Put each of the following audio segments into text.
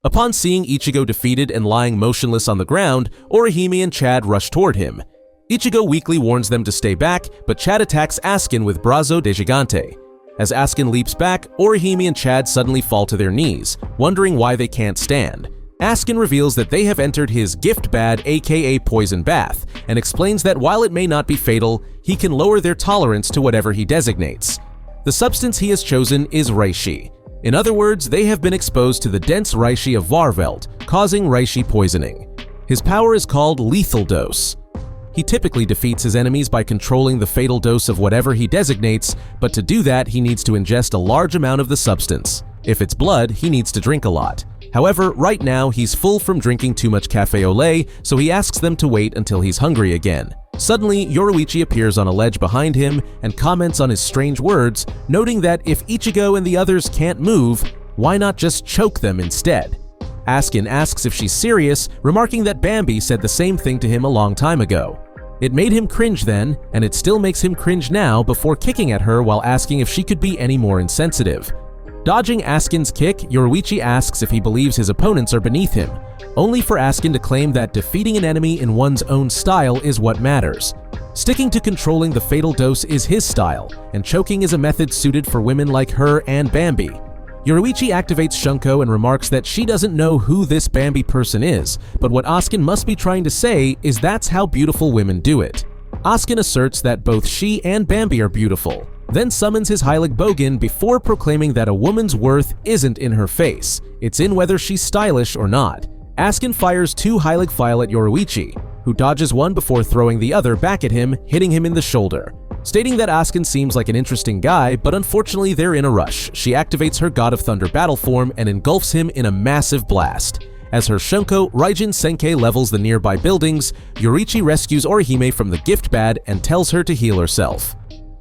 Upon seeing Ichigo defeated and lying motionless on the ground, Orihime and Chad rush toward him. Ichigo weakly warns them to stay back, but Chad attacks Askin with Brazo de Gigante. As Askin leaps back, Orihime and Chad suddenly fall to their knees, wondering why they can't stand. Askin reveals that they have entered his gift bad aka poison bath, and explains that while it may not be fatal, he can lower their tolerance to whatever he designates. The substance he has chosen is Reishi. In other words, they have been exposed to the dense Reishi of Varveld, causing Reishi poisoning. His power is called Lethal Dose. He typically defeats his enemies by controlling the fatal dose of whatever he designates, but to do that he needs to ingest a large amount of the substance. If it's blood, he needs to drink a lot. However, right now he's full from drinking too much cafe au lait, so he asks them to wait until he's hungry again. Suddenly, Yoruichi appears on a ledge behind him and comments on his strange words, noting that if Ichigo and the others can't move, why not just choke them instead? Askin asks if she's serious, remarking that Bambi said the same thing to him a long time ago. It made him cringe then, and it still makes him cringe now before kicking at her while asking if she could be any more insensitive. Dodging Askin's kick, Yoruichi asks if he believes his opponents are beneath him, only for Askin to claim that defeating an enemy in one's own style is what matters. Sticking to controlling the fatal dose is his style, and choking is a method suited for women like her and Bambi. Yoruichi activates Shunko and remarks that she doesn't know who this Bambi person is, but what Askin must be trying to say is that's how beautiful women do it. Askin asserts that both she and Bambi are beautiful, then summons his Heilig Bogen before proclaiming that a woman's worth isn't in her face, it's in whether she's stylish or not. Askin fires 2 Heilig File at Yoruichi, who dodges one before throwing the other back at him, hitting him in the shoulder. Stating that Askin seems like an interesting guy, but unfortunately they're in a rush. She activates her God of Thunder battle form and engulfs him in a massive blast. As her Shunko, Raijin Senkei levels the nearby buildings, Yoruichi rescues Orihime from the gift bad and tells her to heal herself.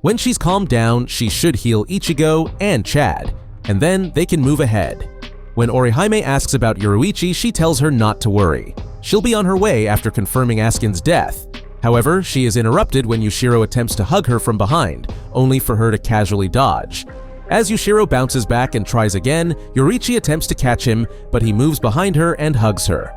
When she's calmed down, she should heal Ichigo and Chad, and then they can move ahead. When Orihime asks about Yoruichi, she tells her not to worry. She'll be on her way after confirming Askin's death. However, she is interrupted when Yushiro attempts to hug her from behind, only for her to casually dodge. As Yushiro bounces back and tries again, Yoruichi attempts to catch him, but he moves behind her and hugs her.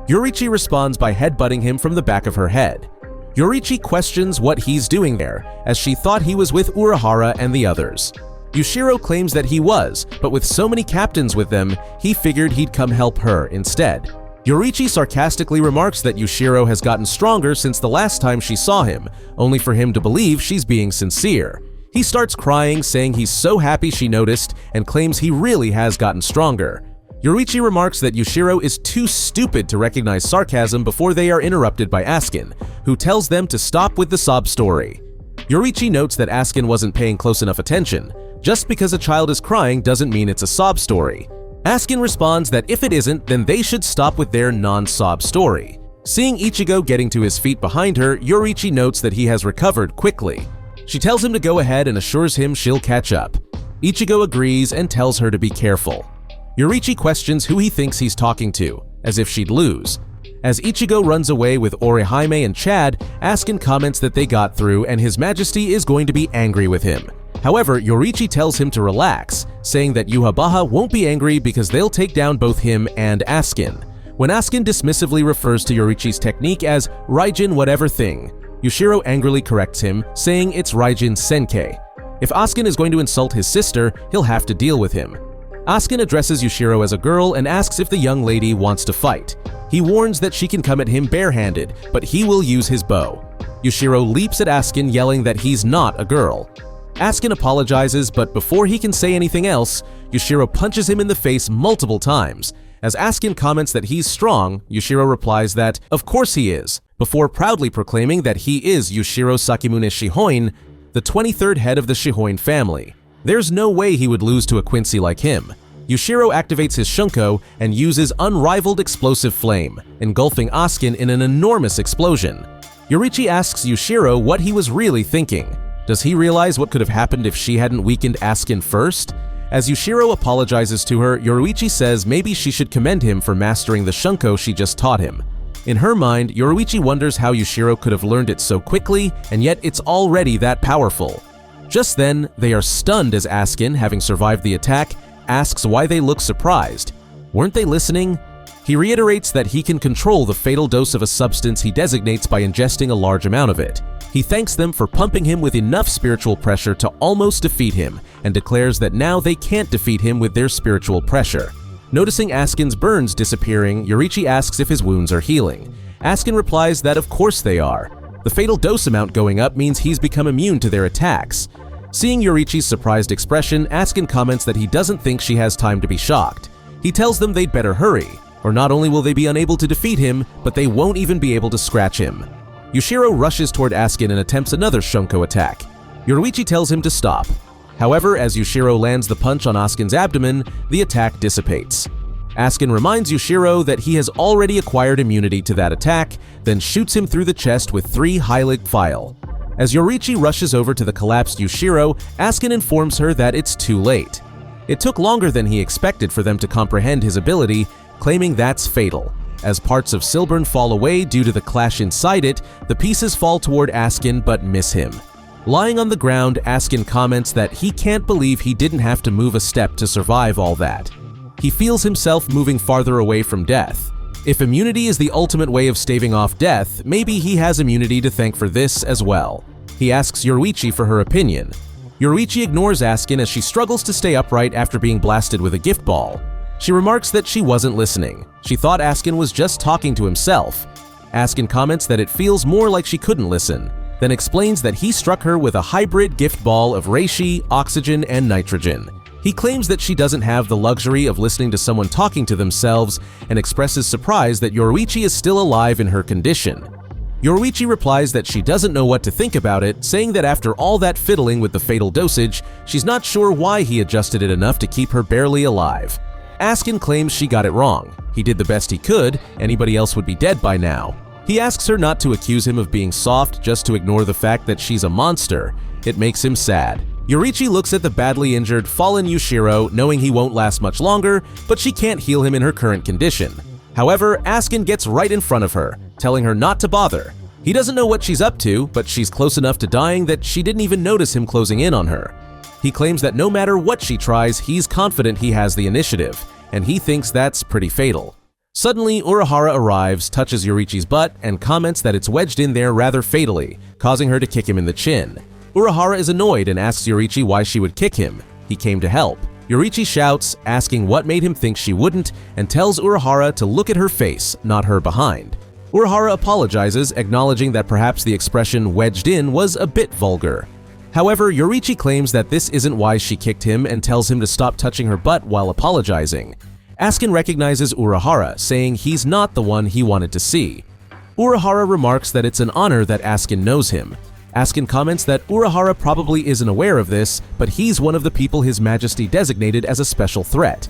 Yoruichi responds by headbutting him from the back of her head. Yoruichi questions what he's doing there, as she thought he was with Urahara and the others. Yushiro claims that he was, but with so many captains with them, he figured he'd come help her instead. Yoruichi sarcastically remarks that Yushiro has gotten stronger since the last time she saw him, only for him to believe she's being sincere. He starts crying, saying he's so happy she noticed, and claims he really has gotten stronger. Yoruichi remarks that Yushiro is too stupid to recognize sarcasm before they are interrupted by Askin, who tells them to stop with the sob story. Yoruichi notes that Askin wasn't paying close enough attention. Just because a child is crying doesn't mean it's a sob story. Askin responds that if it isn't, then they should stop with their non-sob story. Seeing Ichigo getting to his feet behind her, Yoruichi notes that he has recovered quickly. She tells him to go ahead and assures him she'll catch up. Ichigo agrees and tells her to be careful. Yoruichi questions who he thinks he's talking to, as if she'd lose. As Ichigo runs away with Orihime and Chad, Askin comments that they got through and His Majesty is going to be angry with him. However, Yoruichi tells him to relax, saying that Yhwach won't be angry because they'll take down both him and Askin. When Askin dismissively refers to Yoruichi's technique as Raijin whatever thing, Yushiro angrily corrects him, saying it's Raijin Senkei. If Askin is going to insult his sister, he'll have to deal with him. Askin addresses Yushiro as a girl and asks if the young lady wants to fight. He warns that she can come at him barehanded, but he will use his bow. Yushiro leaps at Askin, yelling that he's not a girl. Askin apologizes, but before he can say anything else, Yushiro punches him in the face multiple times. As Askin comments that he's strong, Yushiro replies that, of course he is, before proudly proclaiming that he is Yushiro Sakimune Shihoin, the 23rd head of the Shihoin family. There's no way he would lose to a Quincy like him. Yushiro activates his Shunko and uses unrivaled explosive flame, engulfing Askin in an enormous explosion. Yoruichi asks Yushiro what he was really thinking. Does he realize what could have happened if she hadn't weakened Askin first? As Yushiro apologizes to her, Yoruichi says maybe she should commend him for mastering the Shunko she just taught him. In her mind, Yoruichi wonders how Yushiro could have learned it so quickly, and yet it's already that powerful. Just then, they are stunned as Askin, having survived the attack, asks why they look surprised. Weren't they listening? He reiterates that he can control the fatal dose of a substance he designates by ingesting a large amount of it. He thanks them for pumping him with enough spiritual pressure to almost defeat him, and declares that now they can't defeat him with their spiritual pressure. Noticing Askin's burns disappearing, Yoriichi asks if his wounds are healing. Askin replies that of course they are. The fatal dose amount going up means he's become immune to their attacks. Seeing Yoriichi's surprised expression, Askin comments that he doesn't think she has time to be shocked. He tells them they'd better hurry, or not only will they be unable to defeat him, but they won't even be able to scratch him. Yushiro rushes toward Askin and attempts another Shunko attack. Yoriichi tells him to stop. However, as Yushiro lands the punch on Askin's abdomen, the attack dissipates. Askin reminds Yushiro that he has already acquired immunity to that attack, then shoots him through the chest with 3 Heilig Pfeil. As Yoriichi rushes over to the collapsed Yushiro, Askin informs her that it's too late. It took longer than he expected for them to comprehend his ability, claiming that's fatal. As parts of Silburn fall away due to the clash inside it, the pieces fall toward Askin but miss him. Lying on the ground, Askin comments that he can't believe he didn't have to move a step to survive all that. He feels himself moving farther away from death. If immunity is the ultimate way of staving off death, maybe he has immunity to thank for this as well. He asks Yoriichi for her opinion. Yoriichi ignores Askin as she struggles to stay upright after being blasted with a gift ball. She remarks that she wasn't listening. She thought Askin was just talking to himself. Askin comments that it feels more like she couldn't listen, then explains that he struck her with a hybrid gift ball of reishi, oxygen, and nitrogen. He claims that she doesn't have the luxury of listening to someone talking to themselves and expresses surprise that Yoriichi is still alive in her condition. Yoriichi replies that she doesn't know what to think about it, saying that after all that fiddling with the fatal dosage, she's not sure why he adjusted it enough to keep her barely alive. Askin claims she got it wrong. He did the best he could, anybody else would be dead by now. He asks her not to accuse him of being soft, just to ignore the fact that she's a monster. It makes him sad. Yoriichi looks at the badly injured, fallen Yushiro, knowing he won't last much longer, but she can't heal him in her current condition. However, Askin gets right in front of her, telling her not to bother. He doesn't know what she's up to, but she's close enough to dying that she didn't even notice him closing in on her. He claims that no matter what she tries, he's confident he has the initiative, and he thinks that's pretty fatal. Suddenly, Urahara arrives, touches Yoriichi's butt, and comments that it's wedged in there rather fatally, causing her to kick him in the chin. Urahara is annoyed and asks Yoriichi why she would kick him. He came to help. Yoriichi shouts, asking what made him think she wouldn't, and tells Urahara to look at her face, not her behind. Urahara apologizes, acknowledging that perhaps the expression wedged in was a bit vulgar. However, Yoriichi claims that this isn't why she kicked him and tells him to stop touching her butt while apologizing. Askin recognizes Urahara, saying he's not the one he wanted to see. Urahara remarks that it's an honor that Askin knows him. Askin comments that Urahara probably isn't aware of this, but he's one of the people His Majesty designated as a special threat.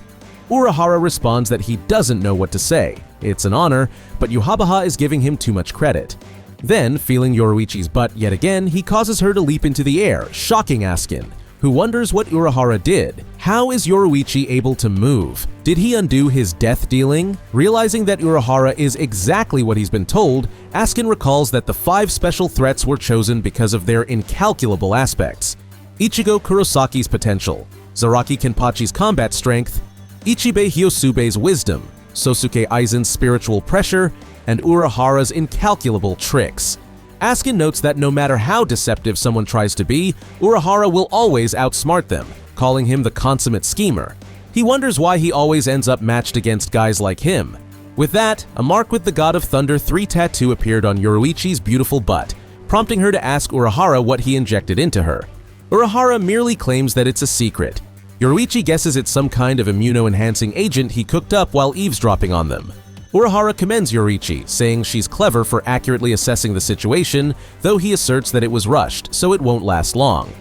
Urahara responds that he doesn't know what to say. It's an honor, but Yhwach is giving him too much credit. Then, feeling Yoriichi's butt yet again, he causes her to leap into the air, shocking Askin, who wonders what Urahara did. How is Yoriichi able to move? Did he undo his death dealing? Realizing that Urahara is exactly what he's been told, Askin recalls that the 5 special threats were chosen because of their incalculable aspects: Ichigo Kurosaki's potential, Zaraki Kenpachi's combat strength, Ichibei Hyosube's wisdom, Sosuke Aizen's spiritual pressure, and Urahara's incalculable tricks. Askin notes that no matter how deceptive someone tries to be, Urahara will always outsmart them, calling him the consummate schemer. He wonders why he always ends up matched against guys like him. With that, a mark with the God of Thunder 3 tattoo appeared on Yoriichi's beautiful butt, prompting her to ask Urahara what he injected into her. Urahara merely claims that it's a secret. Yoriichi guesses it's some kind of immuno-enhancing agent he cooked up while eavesdropping on them. Urahara commends Yoriichi, saying she's clever for accurately assessing the situation, though he asserts that it was rushed, so it won't last long.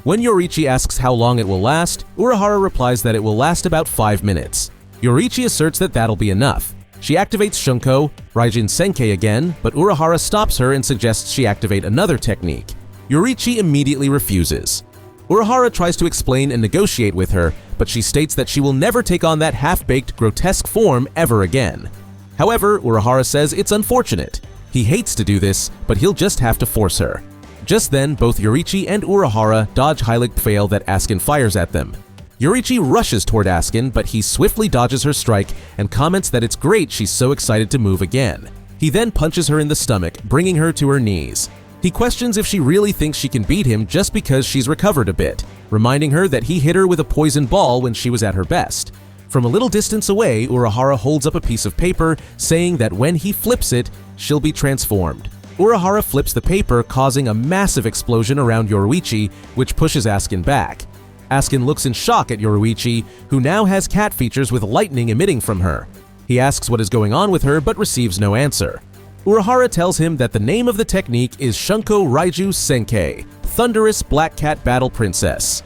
When Yoriichi asks how long it will last, Urahara replies that it will last about 5 minutes. Yoriichi asserts that that'll be enough. She activates Shunko, Raijin Senkei again, but Urahara stops her and suggests she activate another technique. Yoriichi immediately refuses. Urahara tries to explain and negotiate with her, but she states that she will never take on that half-baked, grotesque form ever again. However, Urahara says it's unfortunate. He hates to do this, but he'll just have to force her. Just then, both Yoriichi and Urahara dodge Heilig Pfeil that Askin fires at them. Yoriichi rushes toward Askin, but he swiftly dodges her strike and comments that it's great she's so excited to move again. He then punches her in the stomach, bringing her to her knees. He questions if she really thinks she can beat him just because she's recovered a bit, reminding her that he hit her with a poison ball when she was at her best. From a little distance away, Urahara holds up a piece of paper, saying that when he flips it, she'll be transformed. Urahara flips the paper, causing a massive explosion around Yoruichi, which pushes Askin back. Askin looks in shock at Yoruichi, who now has cat features with lightning emitting from her. He asks what is going on with her, but receives no answer. Urahara tells him that the name of the technique is Shunko Raiju Senkei, Thunderous Black Cat Battle Princess.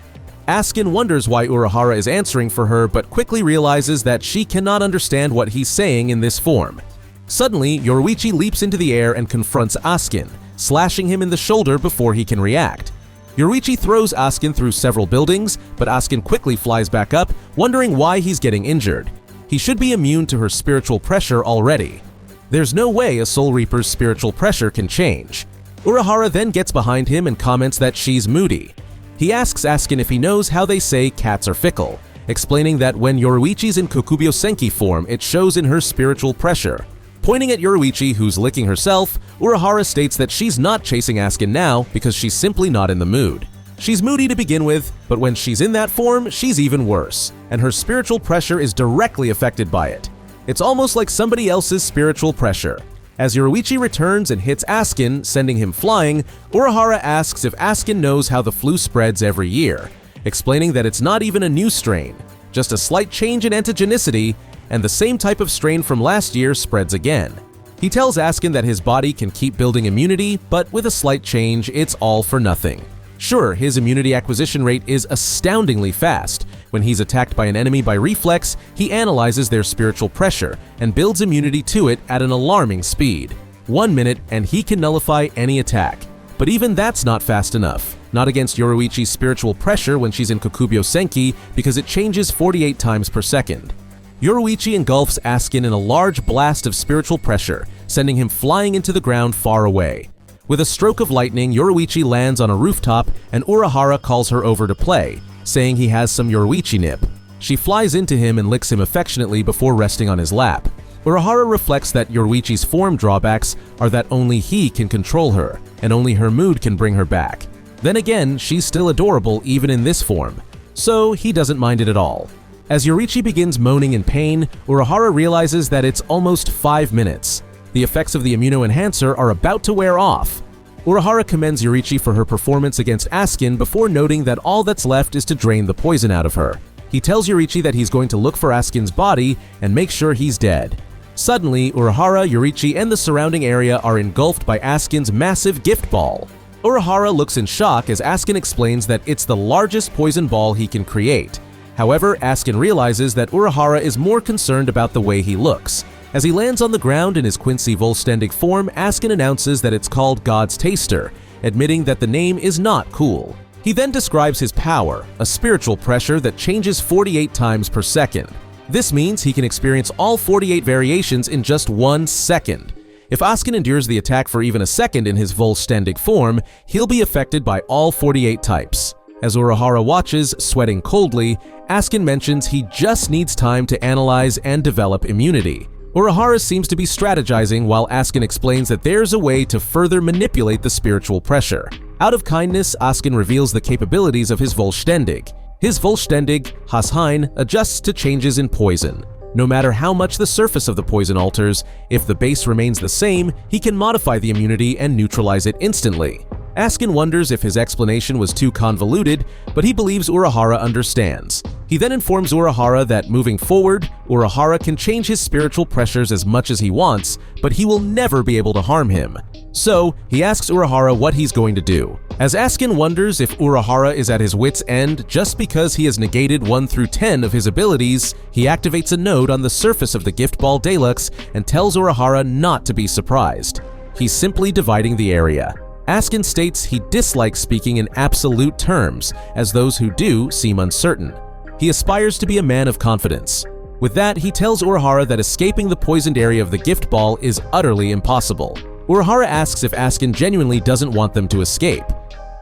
Askin wonders why Urahara is answering for her, but quickly realizes that she cannot understand what he's saying in this form. Suddenly, Yoruichi leaps into the air and confronts Askin, slashing him in the shoulder before he can react. Yoruichi throws Askin through several buildings, but Askin quickly flies back up, wondering why he's getting injured. He should be immune to her spiritual pressure already. There's no way a Soul Reaper's spiritual pressure can change. Urahara then gets behind him and comments that she's moody. He asks Askin if he knows how they say cats are fickle, explaining that when Yoruichi's in Kokubyo Senki form, it shows in her spiritual pressure. Pointing at Yoruichi, who's licking herself, Urahara states that she's not chasing Askin now because she's simply not in the mood. She's moody to begin with, but when she's in that form, she's even worse, and her spiritual pressure is directly affected by it. It's almost like somebody else's spiritual pressure. As Yoruichi returns and hits Askin, sending him flying, Urahara asks if Askin knows how the flu spreads every year, explaining that it's not even a new strain, just a slight change in antigenicity, and the same type of strain from last year spreads again. He tells Askin that his body can keep building immunity, but with a slight change, it's all for nothing. Sure, his immunity acquisition rate is astoundingly fast. When he's attacked by an enemy by reflex, he analyzes their spiritual pressure and builds immunity to it at an alarming speed. 1 minute and he can nullify any attack. But even that's not fast enough. Not against Yoruichi's spiritual pressure when she's in Kokubyo Senki, because it changes 48 times per second. Yoruichi engulfs Askin in a large blast of spiritual pressure, sending him flying into the ground far away. With a stroke of lightning, Yoruichi lands on a rooftop and Urahara calls her over to play, saying he has some Yoruichi nip. She flies into him and licks him affectionately before resting on his lap. Urahara reflects that Yoruichi's form drawbacks are that only he can control her, and only her mood can bring her back. Then again, she's still adorable even in this form, so he doesn't mind it at all. As Yoruichi begins moaning in pain, Urahara realizes that it's almost 5 minutes. The effects of the immuno-enhancer are about to wear off. Urahara commends Yoruichi for her performance against Askin before noting that all that's left is to drain the poison out of her. He tells Yoruichi that he's going to look for Askin's body and make sure he's dead. Suddenly, Urahara, Yoruichi, and the surrounding area are engulfed by Askin's massive gift ball. Urahara looks in shock as Askin explains that it's the largest poison ball he can create. However, Askin realizes that Urahara is more concerned about the way he looks. As he lands on the ground in his Quincy Volstendig form, Askin announces that it's called God's Taster, admitting that the name is not cool. He then describes his power, a spiritual pressure that changes 48 times per second. This means he can experience all 48 variations in just 1 second. If Askin endures the attack for even a second in his Volstendig form, he'll be affected by all 48 types. As Urahara watches, sweating coldly, Askin mentions he just needs time to analyze and develop immunity. Urahara seems to be strategizing while Askin explains that there's a way to further manipulate the spiritual pressure. Out of kindness, Askin reveals the capabilities of his Volstendig. His Volstendig, Hashein, adjusts to changes in poison. No matter how much the surface of the poison alters, if the base remains the same, he can modify the immunity and neutralize it instantly. Askin wonders if his explanation was too convoluted, but he believes Urahara understands. He then informs Urahara that moving forward, Urahara can change his spiritual pressures as much as he wants, but he will never be able to harm him. So, he asks Urahara what he's going to do. As Askin wonders if Urahara is at his wit's end just because he has negated 1 through 10 of his abilities, he activates a node on the surface of the Gift Ball Deluxe and tells Urahara not to be surprised. He's simply dividing the area. Askin states he dislikes speaking in absolute terms, as those who do seem uncertain. He aspires to be a man of confidence. With that, he tells Urahara that escaping the poisoned area of the gift ball is utterly impossible. Urahara asks if Askin genuinely doesn't want them to escape.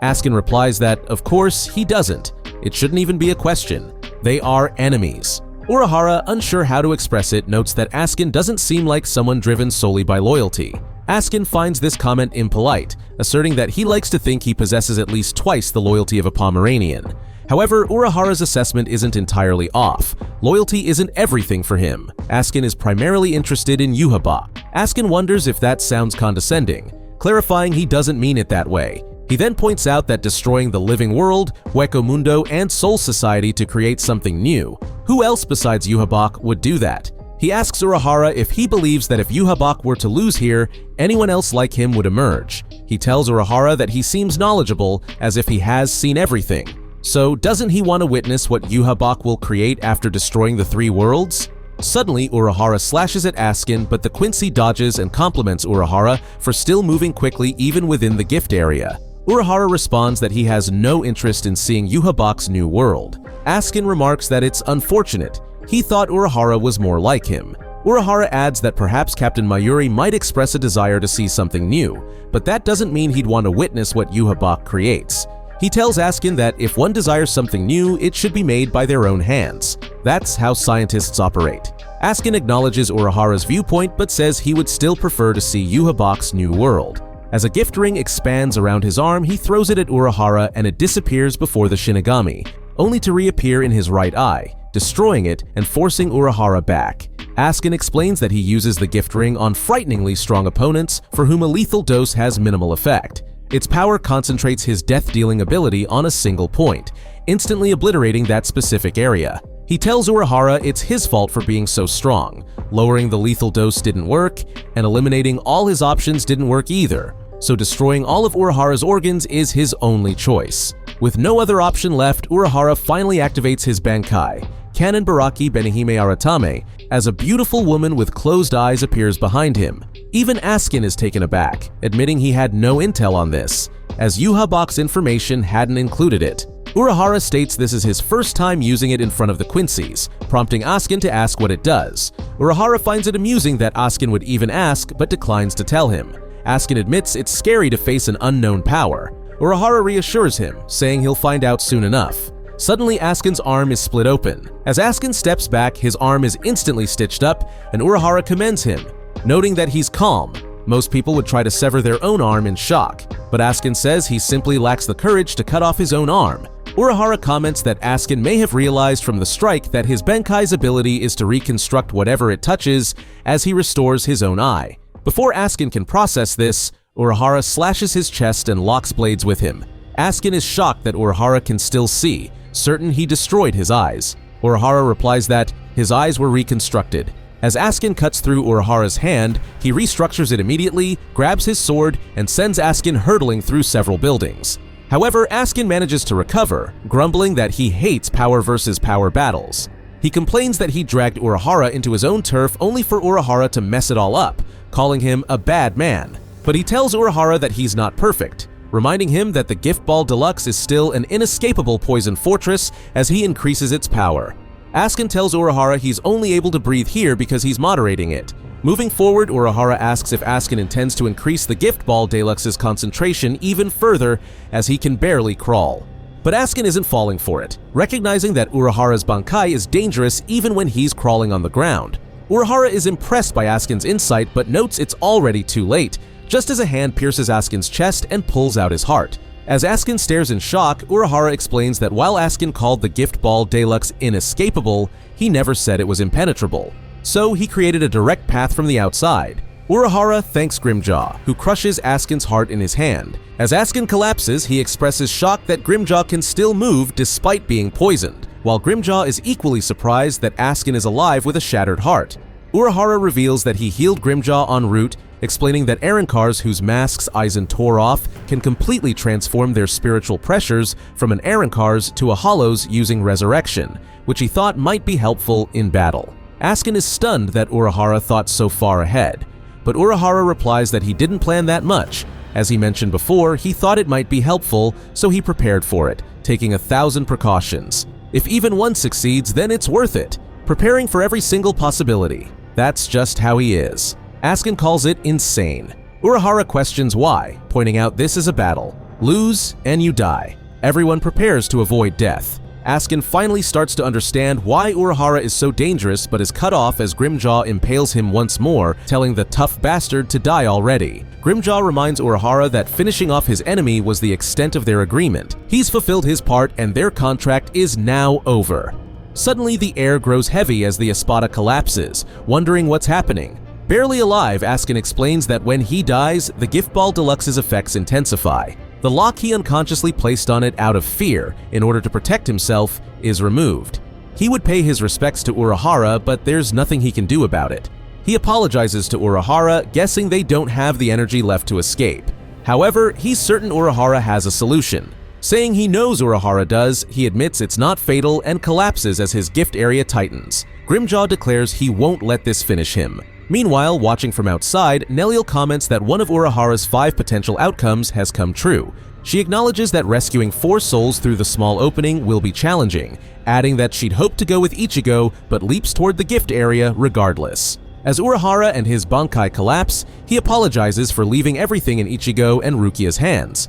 Askin replies that, of course, he doesn't. It shouldn't even be a question. They are enemies. Urahara, unsure how to express it, notes that Askin doesn't seem like someone driven solely by loyalty. Askin finds this comment impolite, asserting that he likes to think he possesses at least twice the loyalty of a Pomeranian. However, Urahara's assessment isn't entirely off. Loyalty isn't everything for him. Askin is primarily interested in Yhwach. Askin wonders if that sounds condescending, clarifying he doesn't mean it that way. He then points out that destroying the living world, Hueco Mundo, and Soul Society to create something new, who else besides Yhwach would do that? He asks Urahara if he believes that if Yhwach were to lose here, anyone else like him would emerge. He tells Urahara that he seems knowledgeable, as if he has seen everything. So doesn't he want to witness what Yhwach will create after destroying the three worlds? Suddenly, Urahara slashes at Askin, but the Quincy dodges and compliments Urahara for still moving quickly even within the gift area. Urahara responds that he has no interest in seeing Yhwach's new world. Askin remarks that it's unfortunate. He thought Urahara was more like him. Urahara adds that perhaps Captain Mayuri might express a desire to see something new, but that doesn't mean he'd want to witness what Yhwach creates. He tells Askin that if one desires something new, it should be made by their own hands. That's how scientists operate. Askin acknowledges Urahara's viewpoint but says he would still prefer to see Yhwach's new world. As a gift ring expands around his arm, he throws it at Urahara and it disappears before the Shinigami, only to reappear in his right eye, destroying it and forcing Urahara back. Askin explains that he uses the gift ring on frighteningly strong opponents for whom a lethal dose has minimal effect. Its power concentrates his death-dealing ability on a single point, instantly obliterating that specific area. He tells Urahara it's his fault for being so strong. Lowering the lethal dose didn't work, and eliminating all his options didn't work either, so destroying all of Urahara's organs is his only choice. With no other option left, Urahara finally activates his Bankai, Kanon Baraki Benihime Aratame, as a beautiful woman with closed eyes appears behind him. Even Askin is taken aback, admitting he had no intel on this, as Yhwach's information hadn't included it. Urahara states this is his first time using it in front of the Quincy's, prompting Askin to ask what it does. Urahara finds it amusing that Askin would even ask, but declines to tell him. Askin admits it's scary to face an unknown power. Urahara reassures him, saying he'll find out soon enough. Suddenly, Askin's arm is split open. As Askin steps back, his arm is instantly stitched up, and Urahara commends him, noting that he's calm. Most people would try to sever their own arm in shock, but Askin says he simply lacks the courage to cut off his own arm. Urahara comments that Askin may have realized from the strike that his Benkai's ability is to reconstruct whatever it touches as he restores his own eye. Before Askin can process this, Urahara slashes his chest and locks blades with him. Askin is shocked that Urahara can still see, certain he destroyed his eyes. Urahara replies that his eyes were reconstructed. As Askin cuts through Urahara's hand, he restructures it immediately, grabs his sword, and sends Askin hurtling through several buildings. However, Askin manages to recover, grumbling that he hates power versus power battles. He complains that he dragged Urahara into his own turf only for Urahara to mess it all up, calling him a bad man. But he tells Urahara that he's not perfect, reminding him that the Gift Ball Deluxe is still an inescapable poison fortress as he increases its power. Askin tells Urahara he's only able to breathe here because he's moderating it. Moving forward, Urahara asks if Askin intends to increase the Gift Ball Deluxe's concentration even further, as he can barely crawl. But Askin isn't falling for it, recognizing that Urahara's Bankai is dangerous even when he's crawling on the ground. Urahara is impressed by Askin's insight but notes it's already too late, just as a hand pierces Askin's chest and pulls out his heart. As Askin stares in shock, Urahara explains that while Askin called the Gift Ball Deluxe inescapable, he never said it was impenetrable. So he created a direct path from the outside. Urahara thanks Grimjaw, who crushes Askin's heart in his hand. As Askin collapses, he expresses shock that Grimjaw can still move despite being poisoned, while Grimjaw is equally surprised that Askin is alive with a shattered heart. Urahara reveals that he healed Grimjaw en route, explaining that Arrancars whose masks Aizen tore off can completely transform their spiritual pressures from an Arrancar's to a Hollow's using resurrection, which he thought might be helpful in battle. Askin is stunned that Urahara thought so far ahead, but Urahara replies that he didn't plan that much. As he mentioned before, he thought it might be helpful, so he prepared for it, taking 1,000 precautions. If even one succeeds, then it's worth it, preparing for every single possibility. That's just how he is. Askin calls it insane. Urahara questions why, pointing out this is a battle. Lose and you die. Everyone prepares to avoid death. Askin finally starts to understand why Urahara is so dangerous but is cut off as Grimjaw impales him once more, telling the tough bastard to die already. Grimjaw reminds Urahara that finishing off his enemy was the extent of their agreement. He's fulfilled his part and their contract is now over. Suddenly the air grows heavy as the Espada collapses, wondering what's happening. Barely alive, Askin explains that when he dies, the Gift Ball Deluxe's effects intensify. The lock he unconsciously placed on it out of fear, in order to protect himself, is removed. He would pay his respects to Urahara, but there's nothing he can do about it. He apologizes to Urahara, guessing they don't have the energy left to escape. However, he's certain Urahara has a solution. Saying he knows Urahara does, he admits it's not fatal and collapses as his gift area tightens. Grimjaw declares he won't let this finish him. Meanwhile, watching from outside, Neliel comments that one of Urahara's 5 potential outcomes has come true. She acknowledges that rescuing 4 souls through the small opening will be challenging, adding that she'd hoped to go with Ichigo but leaps toward the gift area regardless. As Urahara and his Bankai collapse, he apologizes for leaving everything in Ichigo and Rukia's hands.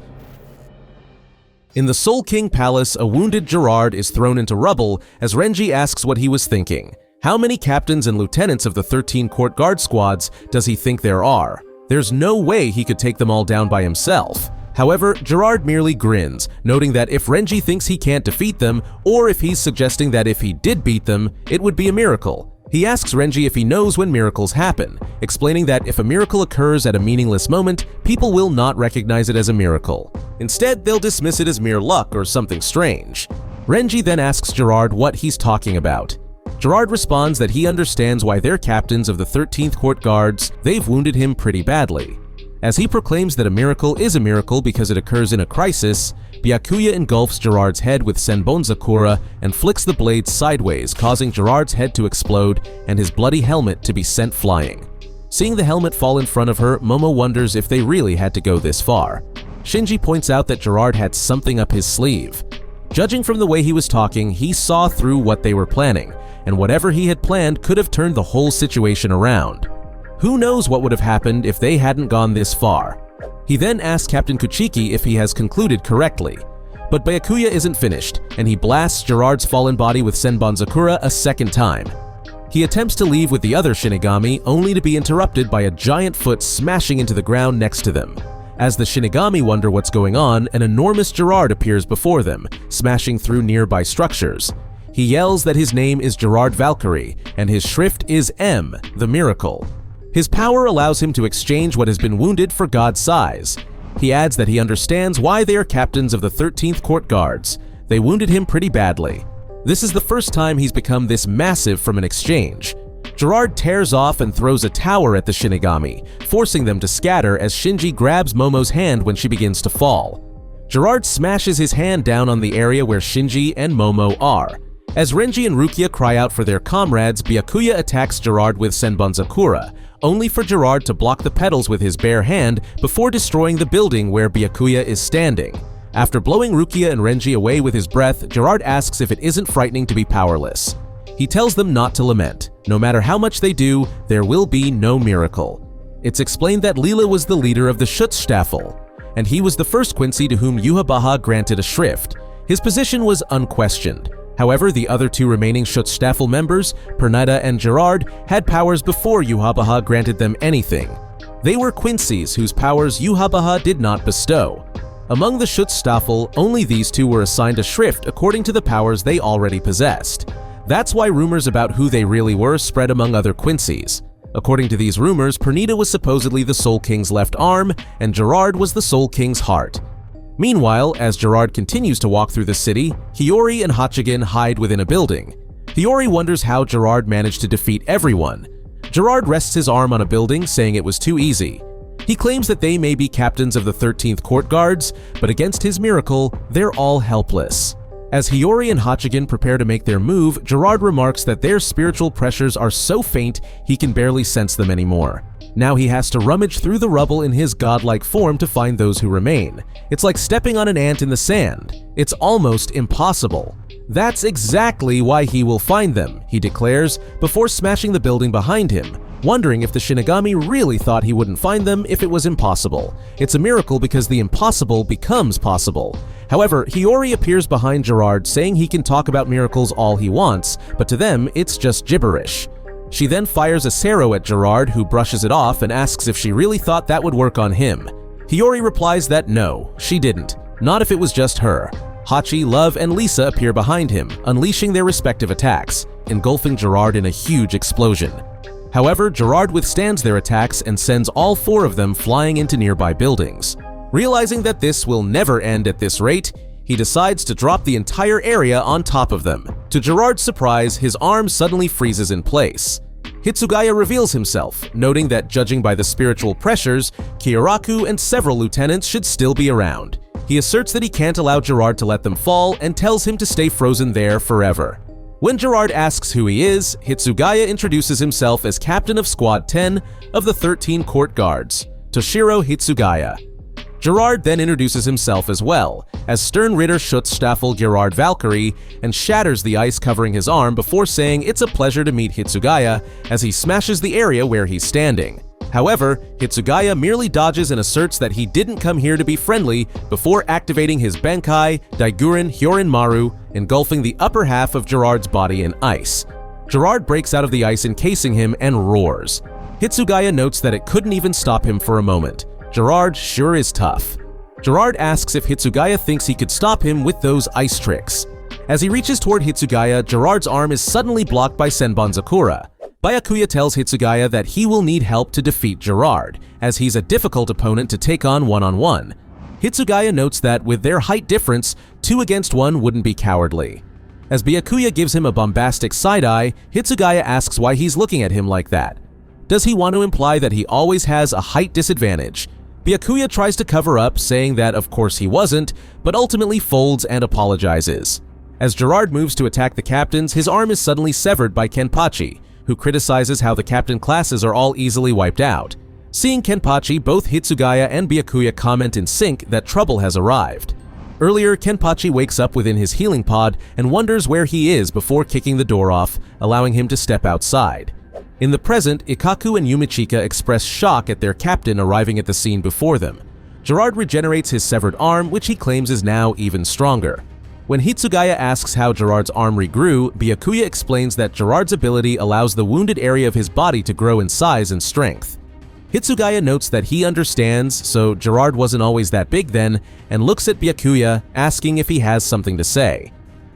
In the Soul King Palace, a wounded Gerard is thrown into rubble as Renji asks what he was thinking. How many captains and lieutenants of the 13 court guard squads does he think there are? There's no way he could take them all down by himself. However, Gerard merely grins, noting that if Renji thinks he can't defeat them, or if he's suggesting that if he did beat them, it would be a miracle. He asks Renji if he knows when miracles happen, explaining that if a miracle occurs at a meaningless moment, people will not recognize it as a miracle. Instead, they'll dismiss it as mere luck or something strange. Renji then asks Gerard what he's talking about. Gerard responds that he understands why they're captains of the 13th Court Guards, they've wounded him pretty badly. As he proclaims that a miracle is a miracle because it occurs in a crisis, Byakuya engulfs Gerard's head with Senbonzakura and flicks the blade sideways, causing Gerard's head to explode and his bloody helmet to be sent flying. Seeing the helmet fall in front of her, Momo wonders if they really had to go this far. Shinji points out that Gerard had something up his sleeve. Judging from the way he was talking, he saw through what they were planning, and whatever he had planned could have turned the whole situation around. Who knows what would have happened if they hadn't gone this far? He then asks Captain Kuchiki if he has concluded correctly. But Byakuya isn't finished, and he blasts Gerard's fallen body with Senbonzakura a second time. He attempts to leave with the other Shinigami, only to be interrupted by a giant foot smashing into the ground next to them. As the Shinigami wonder what's going on, an enormous Gerard appears before them, smashing through nearby structures. He yells that his name is Gerard Valkyrie, and his shrift is M, the miracle. His power allows him to exchange what has been wounded for God's size. He adds that he understands why they are captains of the 13th Court Guards. They wounded him pretty badly. This is the first time he's become this massive from an exchange. Gerard tears off and throws a tower at the Shinigami, forcing them to scatter as Shinji grabs Momo's hand when she begins to fall. Gerard smashes his hand down on the area where Shinji and Momo are. As Renji and Rukia cry out for their comrades, Byakuya attacks Gerard with Senbonzakura, only for Gerard to block the petals with his bare hand before destroying the building where Byakuya is standing. After blowing Rukia and Renji away with his breath, Gerard asks if it isn't frightening to be powerless. He tells them not to lament. No matter how much they do, there will be no miracle. It's explained that Leela was the leader of the Schutzstaffel, and he was the first Quincy to whom Yhwach granted a shrift. His position was unquestioned. However, the other 2 remaining Schutzstaffel members, Pernida and Gerard, had powers before Yhwach granted them anything. They were Quincy's whose powers Yhwach did not bestow. Among the Schutzstaffel, only these 2 were assigned a shrift according to the powers they already possessed. That's why rumors about who they really were spread among other Quincy's. According to these rumors, Pernida was supposedly the Soul King's left arm, and Gerard was the Soul King's heart. Meanwhile, as Gerard continues to walk through the city, Hiyori and Hachigen hide within a building. Hiyori wonders how Gerard managed to defeat everyone. Gerard rests his arm on a building, saying it was too easy. He claims that they may be captains of the 13th Court Guards, but against his miracle, they're all helpless. As Hiyori and Hachigen prepare to make their move, Gerard remarks that their spiritual pressures are so faint he can barely sense them anymore. Now he has to rummage through the rubble in his godlike form to find those who remain. It's like stepping on an ant in the sand. It's almost impossible. That's exactly why he will find them, he declares, before smashing the building behind him, wondering if the Shinigami really thought he wouldn't find them if it was impossible. It's a miracle because the impossible becomes possible. However, Hiyori appears behind Gerard saying he can talk about miracles all he wants, but to them, it's just gibberish. She then fires a Sero at Gerard, who brushes it off and asks if she really thought that would work on him. Hiyori replies that no, she didn't. Not if it was just her. Hachi, Love, and Lisa appear behind him, unleashing their respective attacks, engulfing Gerard in a huge explosion. However, Gerard withstands their attacks and sends all 4 of them flying into nearby buildings. Realizing that this will never end at this rate, he decides to drop the entire area on top of them. To Gerard's surprise, his arm suddenly freezes in place. Hitsugaya reveals himself, noting that judging by the spiritual pressures, Kyoraku and several lieutenants should still be around. He asserts that he can't allow Gerard to let them fall and tells him to stay frozen there forever. When Gerard asks who he is, Hitsugaya introduces himself as captain of Squad 10 of the 13 Court Guards, Toshiro Hitsugaya. Gerard then introduces himself as well, as Sternritter Schutzstaffel Gerard Valkyrie, and shatters the ice covering his arm before saying it's a pleasure to meet Hitsugaya as he smashes the area where he's standing. However, Hitsugaya merely dodges and asserts that he didn't come here to be friendly before activating his Bankai Daiguren Hyorin Maru, engulfing the upper half of Gerard's body in ice. Gerard breaks out of the ice encasing him and roars. Hitsugaya notes that it couldn't even stop him for a moment. Gerard sure is tough. Gerard asks if Hitsugaya thinks he could stop him with those ice tricks. As he reaches toward Hitsugaya, Gerard's arm is suddenly blocked by Senbonzakura. Byakuya tells Hitsugaya that he will need help to defeat Gerard, as he's a difficult opponent to take on one-on-one. Hitsugaya notes that with their height difference, 2 against 1 wouldn't be cowardly. As Byakuya gives him a bombastic side-eye, Hitsugaya asks why he's looking at him like that. Does he want to imply that he always has a height disadvantage? Byakuya tries to cover up, saying that of course he wasn't, but ultimately folds and apologizes. As Gerard moves to attack the captains, his arm is suddenly severed by Kenpachi, who criticizes how the captain classes are all easily wiped out. Seeing Kenpachi, both Hitsugaya and Byakuya comment in sync that trouble has arrived. Earlier, Kenpachi wakes up within his healing pod and wonders where he is before kicking the door off, allowing him to step outside. In the present, Ikkaku and Yumichika express shock at their captain arriving at the scene before them. Gerard regenerates his severed arm, which he claims is now even stronger. When Hitsugaya asks how Gerard's arm regrew, Byakuya explains that Gerard's ability allows the wounded area of his body to grow in size and strength. Hitsugaya notes that he understands, so Gerard wasn't always that big then, and looks at Byakuya, asking if he has something to say.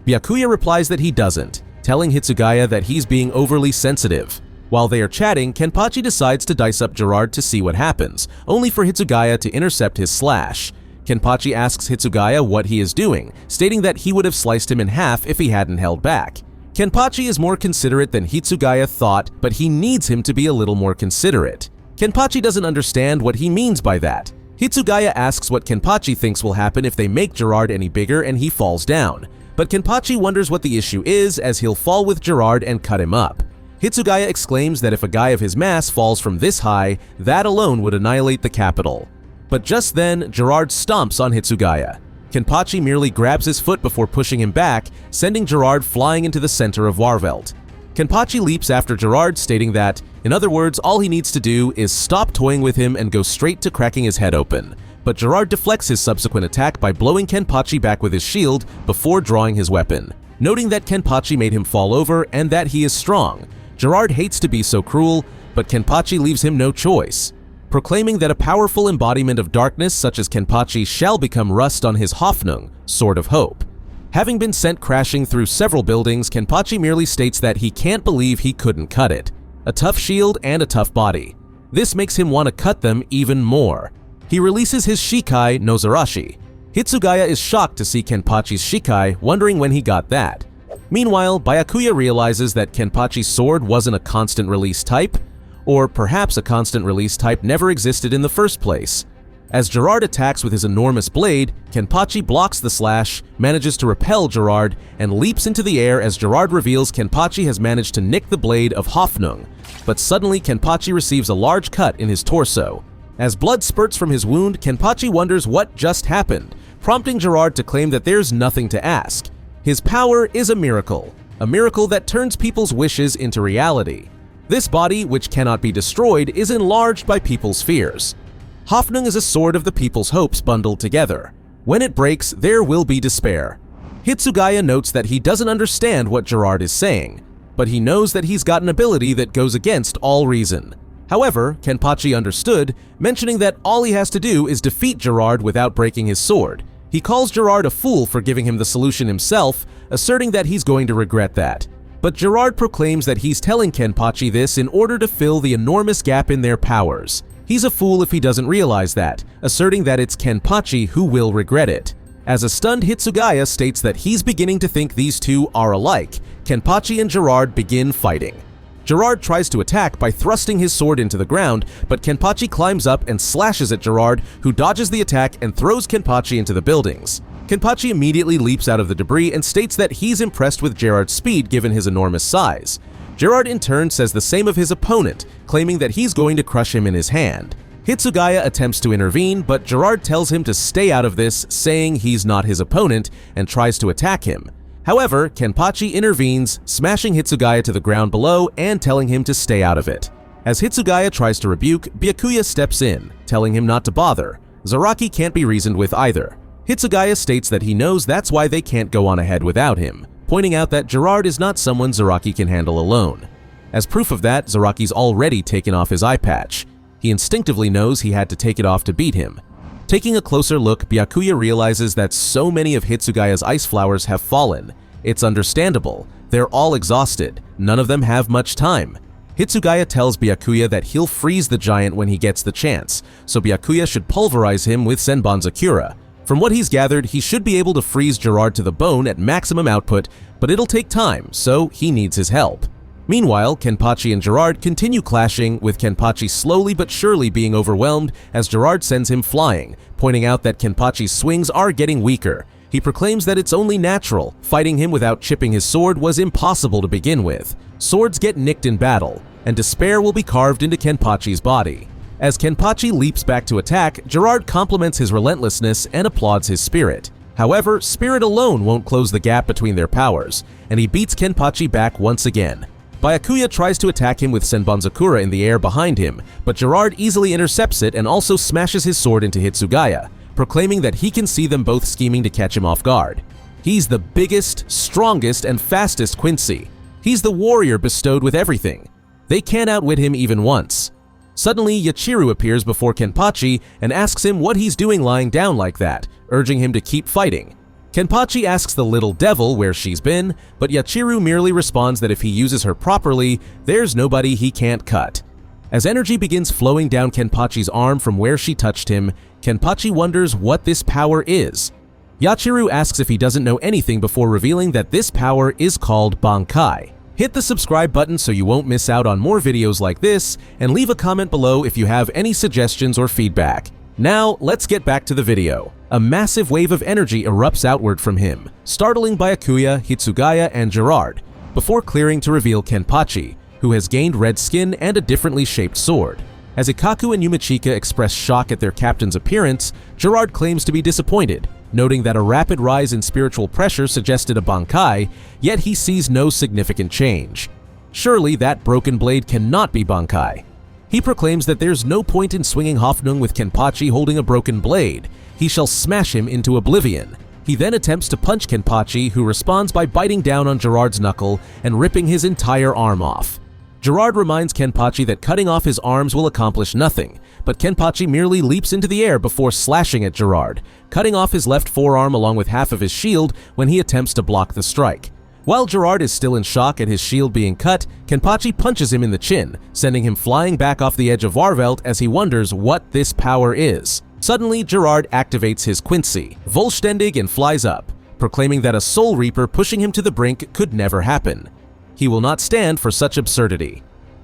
Byakuya replies that he doesn't, telling Hitsugaya that he's being overly sensitive. While they are chatting, Kenpachi decides to dice up Gerard to see what happens, only for Hitsugaya to intercept his slash. Kenpachi asks Hitsugaya what he is doing, stating that he would have sliced him in half if he hadn't held back. Kenpachi is more considerate than Hitsugaya thought, but he needs him to be a little more considerate. Kenpachi doesn't understand what he means by that. Hitsugaya asks what Kenpachi thinks will happen if they make Gerard any bigger and he falls down, but Kenpachi wonders what the issue is as he'll fall with Gerard and cut him up. Hitsugaya exclaims that if a guy of his mass falls from this high, that alone would annihilate the capital. But just then, Gerard stomps on Hitsugaya. Kenpachi merely grabs his foot before pushing him back, sending Gerard flying into the center of Warvelt. Kenpachi leaps after Gerard, stating that, in other words, all he needs to do is stop toying with him and go straight to cracking his head open. But Gerard deflects his subsequent attack by blowing Kenpachi back with his shield before drawing his weapon. Noting that Kenpachi made him fall over and that he is strong, Gerard hates to be so cruel, but Kenpachi leaves him no choice. Proclaiming that a powerful embodiment of darkness such as Kenpachi shall become rust on his Hoffnung, Sword of Hope. Having been sent crashing through several buildings, Kenpachi merely states that he can't believe he couldn't cut it. A tough shield and a tough body. This makes him want to cut them even more. He releases his Shikai Nozarashi. Hitsugaya is shocked to see Kenpachi's Shikai, wondering when he got that. Meanwhile, Byakuya realizes that Kenpachi's sword wasn't a constant release type, or perhaps a constant release type never existed in the first place. As Gerard attacks with his enormous blade, Kenpachi blocks the slash, manages to repel Gerard, and leaps into the air as Gerard reveals Kenpachi has managed to nick the blade of Hoffnung. But suddenly Kenpachi receives a large cut in his torso. As blood spurts from his wound, Kenpachi wonders what just happened, prompting Gerard to claim that there's nothing to ask. His power is a miracle that turns people's wishes into reality. This body, which cannot be destroyed, is enlarged by people's fears. Hoffnung is a sword of the people's hopes bundled together. When it breaks, there will be despair. Hitsugaya notes that he doesn't understand what Gerard is saying, but he knows that he's got an ability that goes against all reason. However, Kenpachi understood, mentioning that all he has to do is defeat Gerard without breaking his sword. He calls Gerard a fool for giving him the solution himself, asserting that he's going to regret that. But Gerard proclaims that he's telling Kenpachi this in order to fill the enormous gap in their powers. He's a fool if he doesn't realize that, asserting that it's Kenpachi who will regret it. As a stunned Hitsugaya states that he's beginning to think these two are alike, Kenpachi and Gerard begin fighting. Gerard tries to attack by thrusting his sword into the ground, but Kenpachi climbs up and slashes at Gerard, who dodges the attack and throws Kenpachi into the buildings. Kenpachi immediately leaps out of the debris and states that he's impressed with Gerard's speed given his enormous size. Gerard in turn says the same of his opponent, claiming that he's going to crush him in his hand. Hitsugaya attempts to intervene, but Gerard tells him to stay out of this, saying he's not his opponent, and tries to attack him. However, Kenpachi intervenes, smashing Hitsugaya to the ground below and telling him to stay out of it. As Hitsugaya tries to rebuke, Byakuya steps in, telling him not to bother. Zaraki can't be reasoned with either. Hitsugaya states that he knows that's why they can't go on ahead without him, pointing out that Gerard is not someone Zaraki can handle alone. As proof of that, Zaraki's already taken off his eye patch. He instinctively knows he had to take it off to beat him. Taking a closer look, Byakuya realizes that so many of Hitsugaya's ice flowers have fallen. It's understandable. They're all exhausted. None of them have much time. Hitsugaya tells Byakuya that he'll freeze the giant when he gets the chance, so Byakuya should pulverize him with Senbonzakura. From what he's gathered, he should be able to freeze Gerard to the bone at maximum output, but it'll take time, so he needs his help. Meanwhile, Kenpachi and Gerard continue clashing, with Kenpachi slowly but surely being overwhelmed as Gerard sends him flying, pointing out that Kenpachi's swings are getting weaker. He proclaims that it's only natural. Fighting him without chipping his sword was impossible to begin with. Swords get nicked in battle, and despair will be carved into Kenpachi's body. As Kenpachi leaps back to attack, Gerard compliments his relentlessness and applauds his spirit. However, spirit alone won't close the gap between their powers, and he beats Kenpachi back once again. Byakuya tries to attack him with Senbonzakura in the air behind him, but Gerard easily intercepts it and also smashes his sword into Hitsugaya, proclaiming that he can see them both scheming to catch him off guard. He's the biggest, strongest, and fastest Quincy. He's the warrior bestowed with everything. They can't outwit him even once. Suddenly, Yachiru appears before Kenpachi and asks him what he's doing lying down like that, urging him to keep fighting. Kenpachi asks the little devil where she's been, but Yachiru merely responds that if he uses her properly, there's nobody he can't cut. As energy begins flowing down Kenpachi's arm from where she touched him, Kenpachi wonders what this power is. Yachiru asks if he doesn't know anything before revealing that this power is called Bankai. Hit the subscribe button so you won't miss out on more videos like this, and leave a comment below if you have any suggestions or feedback. Now, let's get back to the video. A massive wave of energy erupts outward from him, startling Byakuya, Hitsugaya, and Gerard, before clearing to reveal Kenpachi, who has gained red skin and a differently shaped sword. As Ikkaku and Yumichika express shock at their captain's appearance, Gerard claims to be disappointed, noting that a rapid rise in spiritual pressure suggested a Bankai, yet he sees no significant change. Surely that broken blade cannot be Bankai. He proclaims that there's no point in swinging Hoffnung with Kenpachi holding a broken blade. He shall smash him into oblivion. He then attempts to punch Kenpachi, who responds by biting down on Gerard's knuckle and ripping his entire arm off. Gerard reminds Kenpachi that cutting off his arms will accomplish nothing, but Kenpachi merely leaps into the air before slashing at Gerard, cutting off his left forearm along with half of his shield when he attempts to block the strike. While Gerard is still in shock at his shield being cut, Kenpachi punches him in the chin, sending him flying back off the edge of Varvelt as he wonders what this power is. Suddenly, Gerard activates his Quincy, Vollständig, and flies up, proclaiming that a Soul Reaper pushing him to the brink could never happen. He will not stand for such absurdity.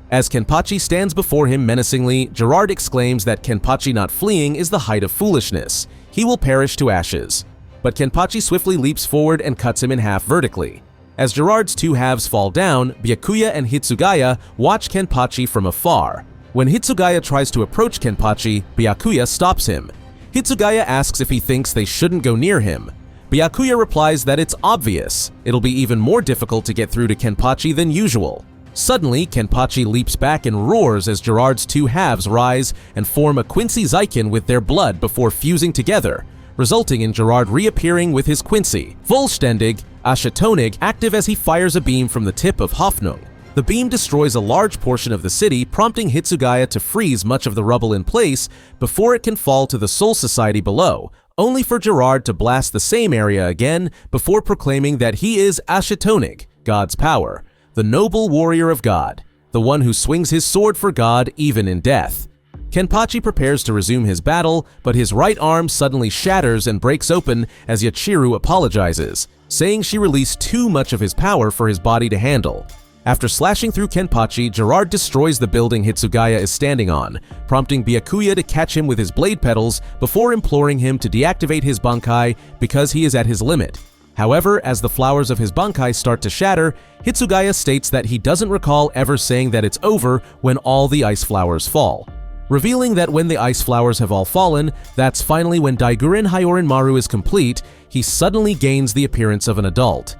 As Kenpachi stands before him menacingly, Gerard exclaims that Kenpachi not fleeing is the height of foolishness. He will perish to ashes. But Kenpachi swiftly leaps forward and cuts him in half vertically. As Gerard's two halves fall down, Byakuya and Hitsugaya watch Kenpachi from afar. When Hitsugaya tries to approach Kenpachi, Byakuya stops him. Hitsugaya asks if he thinks they shouldn't go near him. Byakuya replies that it's obvious. It'll be even more difficult to get through to Kenpachi than usual. Suddenly, Kenpachi leaps back and roars as Gerard's two halves rise and form a Quincy Zeiken with their blood before fusing together, resulting in Gerard reappearing with his Quincy, vollständig, Ashtonig, active as he fires a beam from the tip of Hoffnung. The beam destroys a large portion of the city, prompting Hitsugaya to freeze much of the rubble in place before it can fall to the Soul Society below, only for Gerard to blast the same area again before proclaiming that he is Ashtonig, God's power, the noble warrior of God, the one who swings his sword for God even in death. Kenpachi prepares to resume his battle, but his right arm suddenly shatters and breaks open as Yachiru apologizes, saying she released too much of his power for his body to handle. After slashing through Kenpachi, Gerard destroys the building Hitsugaya is standing on, prompting Byakuya to catch him with his blade pedals before imploring him to deactivate his Bankai because he is at his limit. However, as the flowers of his Bankai start to shatter, Hitsugaya states that he doesn't recall ever saying that it's over when all the ice flowers fall, revealing that when the ice flowers have all fallen, that's finally when Daiguren Hyorin Maru is complete. He suddenly gains the appearance of an adult.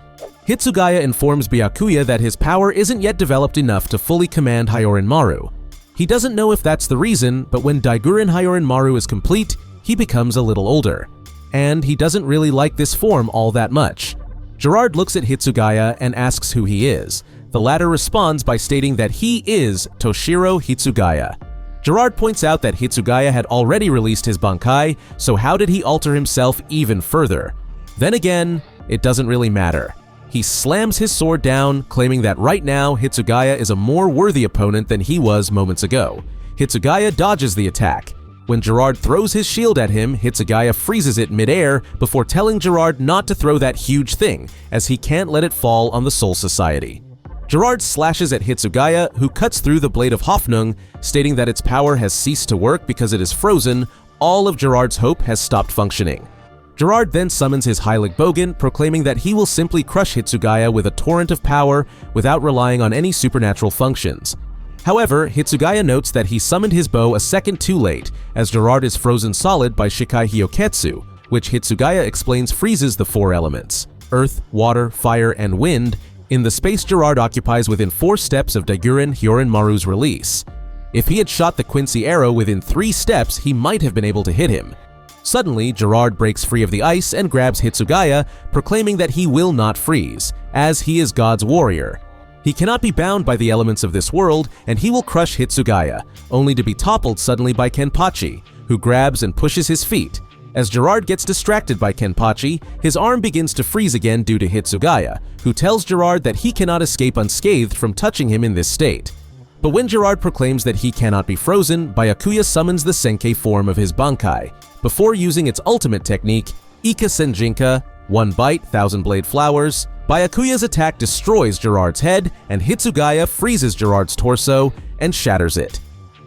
Hitsugaya informs Byakuya that his power isn't yet developed enough to fully command Hyorin Maru. He doesn't know if that's the reason, but when Daiguren Hyorin Maru is complete, he becomes a little older. And he doesn't really like this form all that much. Gerard looks at Hitsugaya and asks who he is. The latter responds by stating that he is Toshiro Hitsugaya. Gerard points out that Hitsugaya had already released his Bankai, so how did he alter himself even further? Then again, it doesn't really matter. He slams his sword down, claiming that right now Hitsugaya is a more worthy opponent than he was moments ago. Hitsugaya dodges the attack. When Gerard throws his shield at him, Hitsugaya freezes it mid-air before telling Gerard not to throw that huge thing, as he can't let it fall on the Soul Society. Gerard slashes at Hitsugaya, who cuts through the blade of Hoffnung, stating that its power has ceased to work because it is frozen. All of Gerard's hope has stopped functioning. Gerard then summons his Heilig Bogen, proclaiming that he will simply crush Hitsugaya with a torrent of power without relying on any supernatural functions. However, Hitsugaya notes that he summoned his bow a second too late, as Gerard is frozen solid by Shikai Hyoketsu, which Hitsugaya explains freezes the four elements, earth, water, fire, and wind, in the space Gerard occupies within 4 steps of Daiguren Hyorin Maru's release. If he had shot the Quincy arrow within 3 steps, he might have been able to hit him. Suddenly, Gerard breaks free of the ice and grabs Hitsugaya, proclaiming that he will not freeze, as he is God's warrior. He cannot be bound by the elements of this world, and he will crush Hitsugaya, only to be toppled suddenly by Kenpachi, who grabs and pushes his feet. As Gerard gets distracted by Kenpachi, his arm begins to freeze again due to Hitsugaya, who tells Gerard that he cannot escape unscathed from touching him in this state. But when Gerard proclaims that he cannot be frozen, Byakuya summons the Senkei form of his Bankai, before using its ultimate technique, Ika Senjinka, 1 bite, 1,000 blade flowers. Byakuya's attack destroys Gerard's head, and Hitsugaya freezes Gerard's torso and shatters it.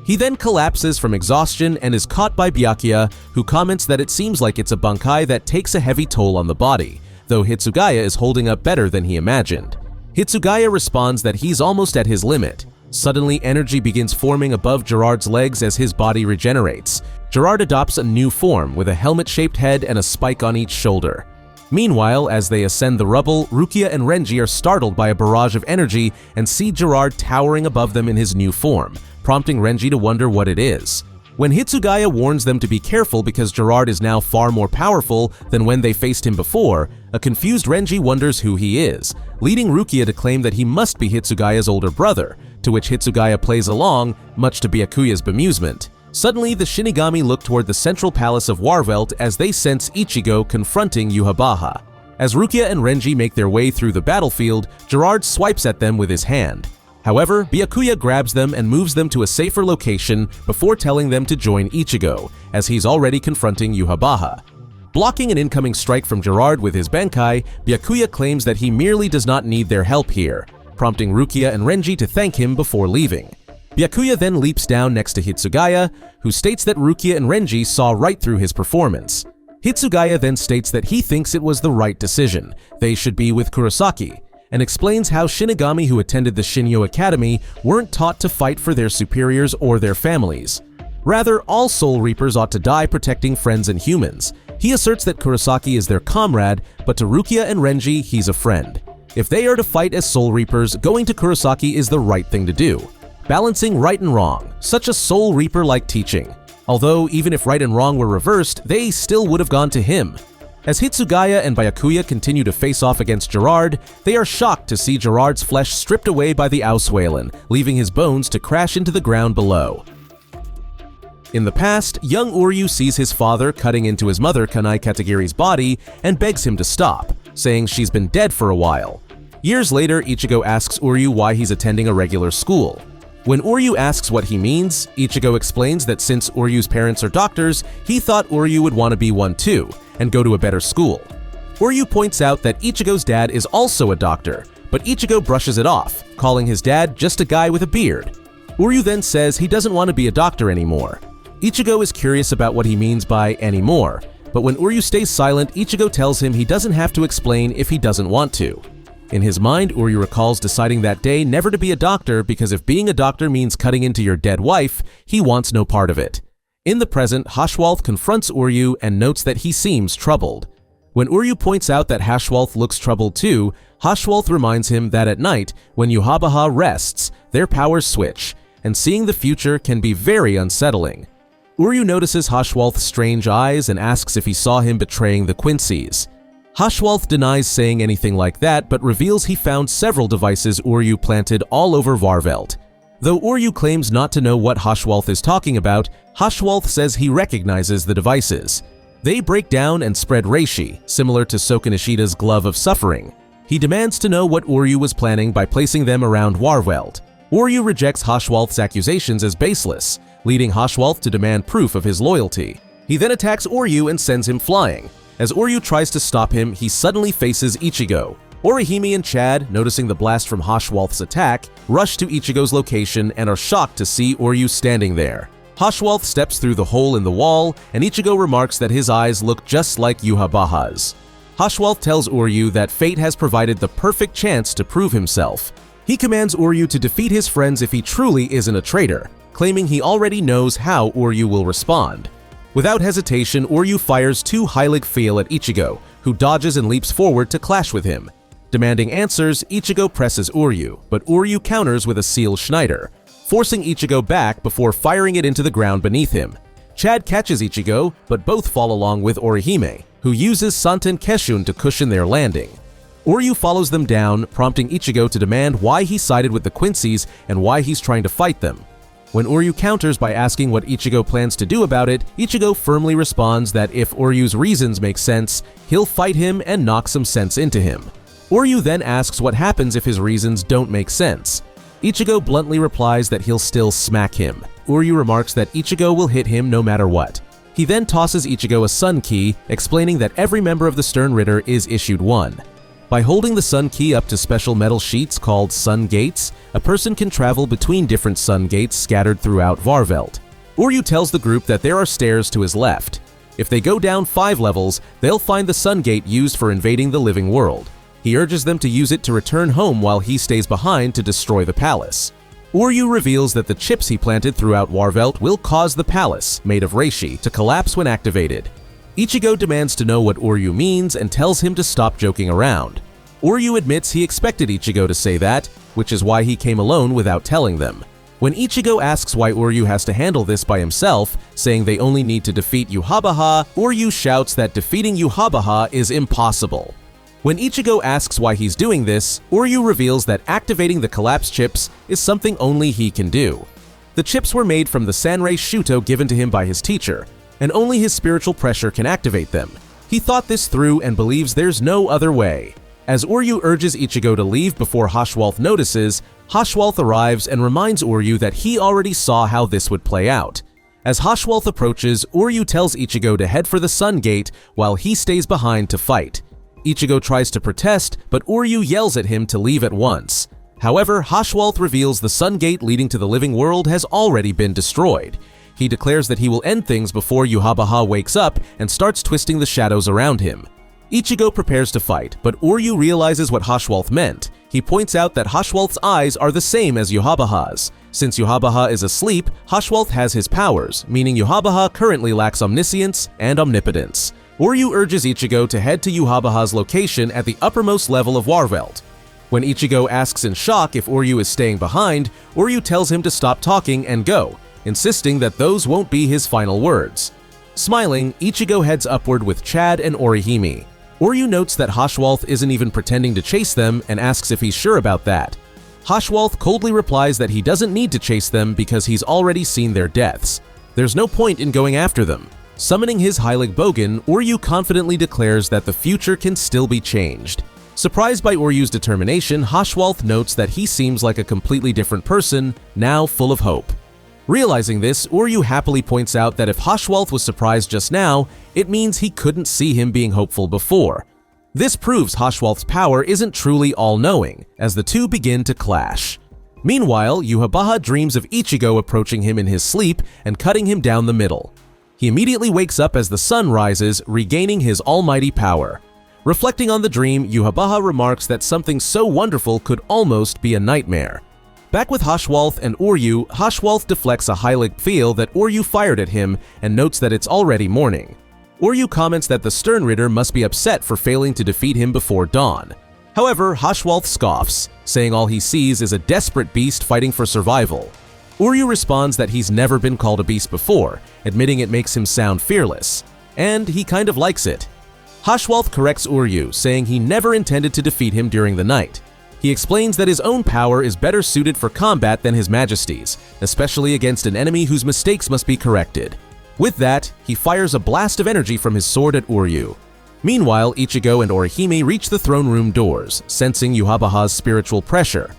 He then collapses from exhaustion and is caught by Byakuya, who comments that it seems like it's a Bankai that takes a heavy toll on the body, though Hitsugaya is holding up better than he imagined. Hitsugaya responds that he's almost at his limit. Suddenly, energy begins forming above Gerard's legs as his body regenerates. Gerard adopts a new form with a helmet-shaped head and a spike on each shoulder. Meanwhile, as they ascend the rubble, Rukia and Renji are startled by a barrage of energy and see Gerard towering above them in his new form, prompting Renji to wonder what it is. When Hitsugaya warns them to be careful because Gerard is now far more powerful than when they faced him before, a confused Renji wonders who he is, leading Rukia to claim that he must be Hitsugaya's older brother, to which Hitsugaya plays along, much to Byakuya's bemusement. Suddenly, the Shinigami look toward the central palace of Warvelt as they sense Ichigo confronting Yhwach. As Rukia and Renji make their way through the battlefield, Gerard swipes at them with his hand. However, Byakuya grabs them and moves them to a safer location before telling them to join Ichigo, as he's already confronting Yhwach. Blocking an incoming strike from Gerard with his Bankai, Byakuya claims that he merely does not need their help here, prompting Rukia and Renji to thank him before leaving. Byakuya then leaps down next to Hitsugaya, who states that Rukia and Renji saw right through his performance. Hitsugaya then states that he thinks it was the right decision, they should be with Kurosaki, and explains how Shinigami who attended the Shinyo Academy weren't taught to fight for their superiors or their families. Rather, all Soul Reapers ought to die protecting friends and humans. He asserts that Kurosaki is their comrade, but to Rukia and Renji, he's a friend. If they are to fight as Soul Reapers, going to Kurosaki is the right thing to do. Balancing right and wrong, such a Soul Reaper-like teaching. Although, even if right and wrong were reversed, they still would have gone to him. As Hitsugaya and Byakuya continue to face off against Gerard, they are shocked to see Gerard's flesh stripped away by the Auswählen, leaving his bones to crash into the ground below. In the past, young Uryu sees his father cutting into his mother Kanai Katagiri's body and begs him to stop, saying she's been dead for a while. Years later, Ichigo asks Uryu why he's attending a regular school. When Uryu asks what he means, Ichigo explains that since Uryu's parents are doctors, he thought Uryu would want to be one too, and go to a better school. Uryu points out that Ichigo's dad is also a doctor, but Ichigo brushes it off, calling his dad just a guy with a beard. Uryu then says he doesn't want to be a doctor anymore. Ichigo is curious about what he means by anymore, but when Uryu stays silent, Ichigo tells him he doesn't have to explain if he doesn't want to. In his mind, Uryu recalls deciding that day never to be a doctor because if being a doctor means cutting into your dead wife, he wants no part of it. In the present, Haschwalth confronts Uryu and notes that he seems troubled. When Uryu points out that Haschwalth looks troubled too, Haschwalth reminds him that at night, when Yhwach rests, their powers switch, and seeing the future can be very unsettling. Uryu notices Haschwalth's strange eyes and asks if he saw him betraying the Quincy's. Haschwalth denies saying anything like that, but reveals he found several devices Uryu planted all over Varvelt. Though Uryu claims not to know what Haschwalth is talking about, Haschwalth says he recognizes the devices. They break down and spread reishi, similar to Soken Ishida's Glove of Suffering. He demands to know what Uryu was planning by placing them around Varvelt. Uryu rejects Haschwalth's accusations as baseless, leading Haschwalth to demand proof of his loyalty. He then attacks Uryu and sends him flying. As Uryu tries to stop him, he suddenly faces Ichigo. Orihime and Chad, noticing the blast from Haschwalth's attack, rush to Ichigo's location and are shocked to see Uryu standing there. Haschwalth steps through the hole in the wall, and Ichigo remarks that his eyes look just like Yhwach's. Haschwalth tells Uryu that fate has provided the perfect chance to prove himself. He commands Uryu to defeat his friends if he truly isn't a traitor, claiming he already knows how Uryu will respond. Without hesitation, Uryu fires two Heilig Pfeil at Ichigo, who dodges and leaps forward to clash with him. Demanding answers, Ichigo presses Uryu, but Uryu counters with a Seal Schneider, forcing Ichigo back before firing it into the ground beneath him. Chad catches Ichigo, but both fall along with Orihime, who uses Santen Keshun to cushion their landing. Uryu follows them down, prompting Ichigo to demand why he sided with the Quincy's and why he's trying to fight them. When Uryu counters by asking what Ichigo plans to do about it, Ichigo firmly responds that if Uryu's reasons make sense, he'll fight him and knock some sense into him. Uryu then asks what happens if his reasons don't make sense. Ichigo bluntly replies that he'll still smack him. Uryu remarks that Ichigo will hit him no matter what. He then tosses Ichigo a Sun Key, explaining that every member of the Stern Ritter is issued one. By holding the Sun Key up to special metal sheets called Sun Gates, a person can travel between different Sun Gates scattered throughout Varvelt. Uryu tells the group that there are stairs to his left. If they go down 5 levels, they'll find the Sun Gate used for invading the living world. He urges them to use it to return home while he stays behind to destroy the palace. Uryu reveals that the chips he planted throughout Varvelt will cause the palace, made of reishi, to collapse when activated. Ichigo demands to know what Uryu means and tells him to stop joking around. Uryu admits he expected Ichigo to say that, which is why he came alone without telling them. When Ichigo asks why Uryu has to handle this by himself, saying they only need to defeat Yhwach, Uryu shouts that defeating Yhwach is impossible. When Ichigo asks why he's doing this, Uryu reveals that activating the collapse chips is something only he can do. The chips were made from the Sanrei Shuto given to him by his teacher, and only his spiritual pressure can activate them. He thought this through and believes there's no other way. As Uryu urges Ichigo to leave before Haschwalth notices, Haschwalth arrives and reminds Uryu that he already saw how this would play out. As Haschwalth approaches, Uryu tells Ichigo to head for the Sun Gate while he stays behind to fight. Ichigo tries to protest, but Uryu yells at him to leave at once. However, Haschwalth reveals the Sun Gate leading to the living world has already been destroyed. He declares that he will end things before Yhwach wakes up and starts twisting the shadows around him. Ichigo prepares to fight, but Uryu realizes what Haschwalth meant. He points out that Haschwalth's eyes are the same as Yhwach's. Since Yhwach is asleep, Haschwalth has his powers, meaning Yhwach currently lacks omniscience and omnipotence. Uryu urges Ichigo to head to Yhwach's location at the uppermost level of Varvelt. When Ichigo asks in shock if Uryu is staying behind, Uryu tells him to stop talking and go, insisting that those won't be his final words. Smiling, Ichigo heads upward with Chad and Orihime. Oryu notes that Haschwalth isn't even pretending to chase them and asks if he's sure about that. Haschwalth coldly replies that he doesn't need to chase them because he's already seen their deaths. There's no point in going after them. Summoning his Heilig Bogen, Oryu confidently declares that the future can still be changed. Surprised by Oryu's determination, Haschwalth notes that he seems like a completely different person, now full of hope. Realizing this, Oryu happily points out that if Haschwalth was surprised just now, it means he couldn't see him being hopeful before. This proves Haschwalth's power isn't truly all-knowing, as the two begin to clash. Meanwhile, Yhwach dreams of Ichigo approaching him in his sleep and cutting him down the middle. He immediately wakes up as the sun rises, regaining his almighty power. Reflecting on the dream, Yhwach remarks that something so wonderful could almost be a nightmare. Back with Haschwalth and Oryu, Haschwalth deflects a Heilig Pfeil that Oryu fired at him and notes that it's already morning. Oryu comments that the Sternritter must be upset for failing to defeat him before dawn. However, Haschwalth scoffs, saying all he sees is a desperate beast fighting for survival. Oryu responds that he's never been called a beast before, admitting it makes him sound fearless. And he kind of likes it. Haschwalth corrects Oryu, saying he never intended to defeat him during the night. He explains that his own power is better suited for combat than His Majesty's, especially against an enemy whose mistakes must be corrected. With that, he fires a blast of energy from his sword at Oryu. Meanwhile, Ichigo and Orihime reach the throne room doors, sensing Yhwach's spiritual pressure.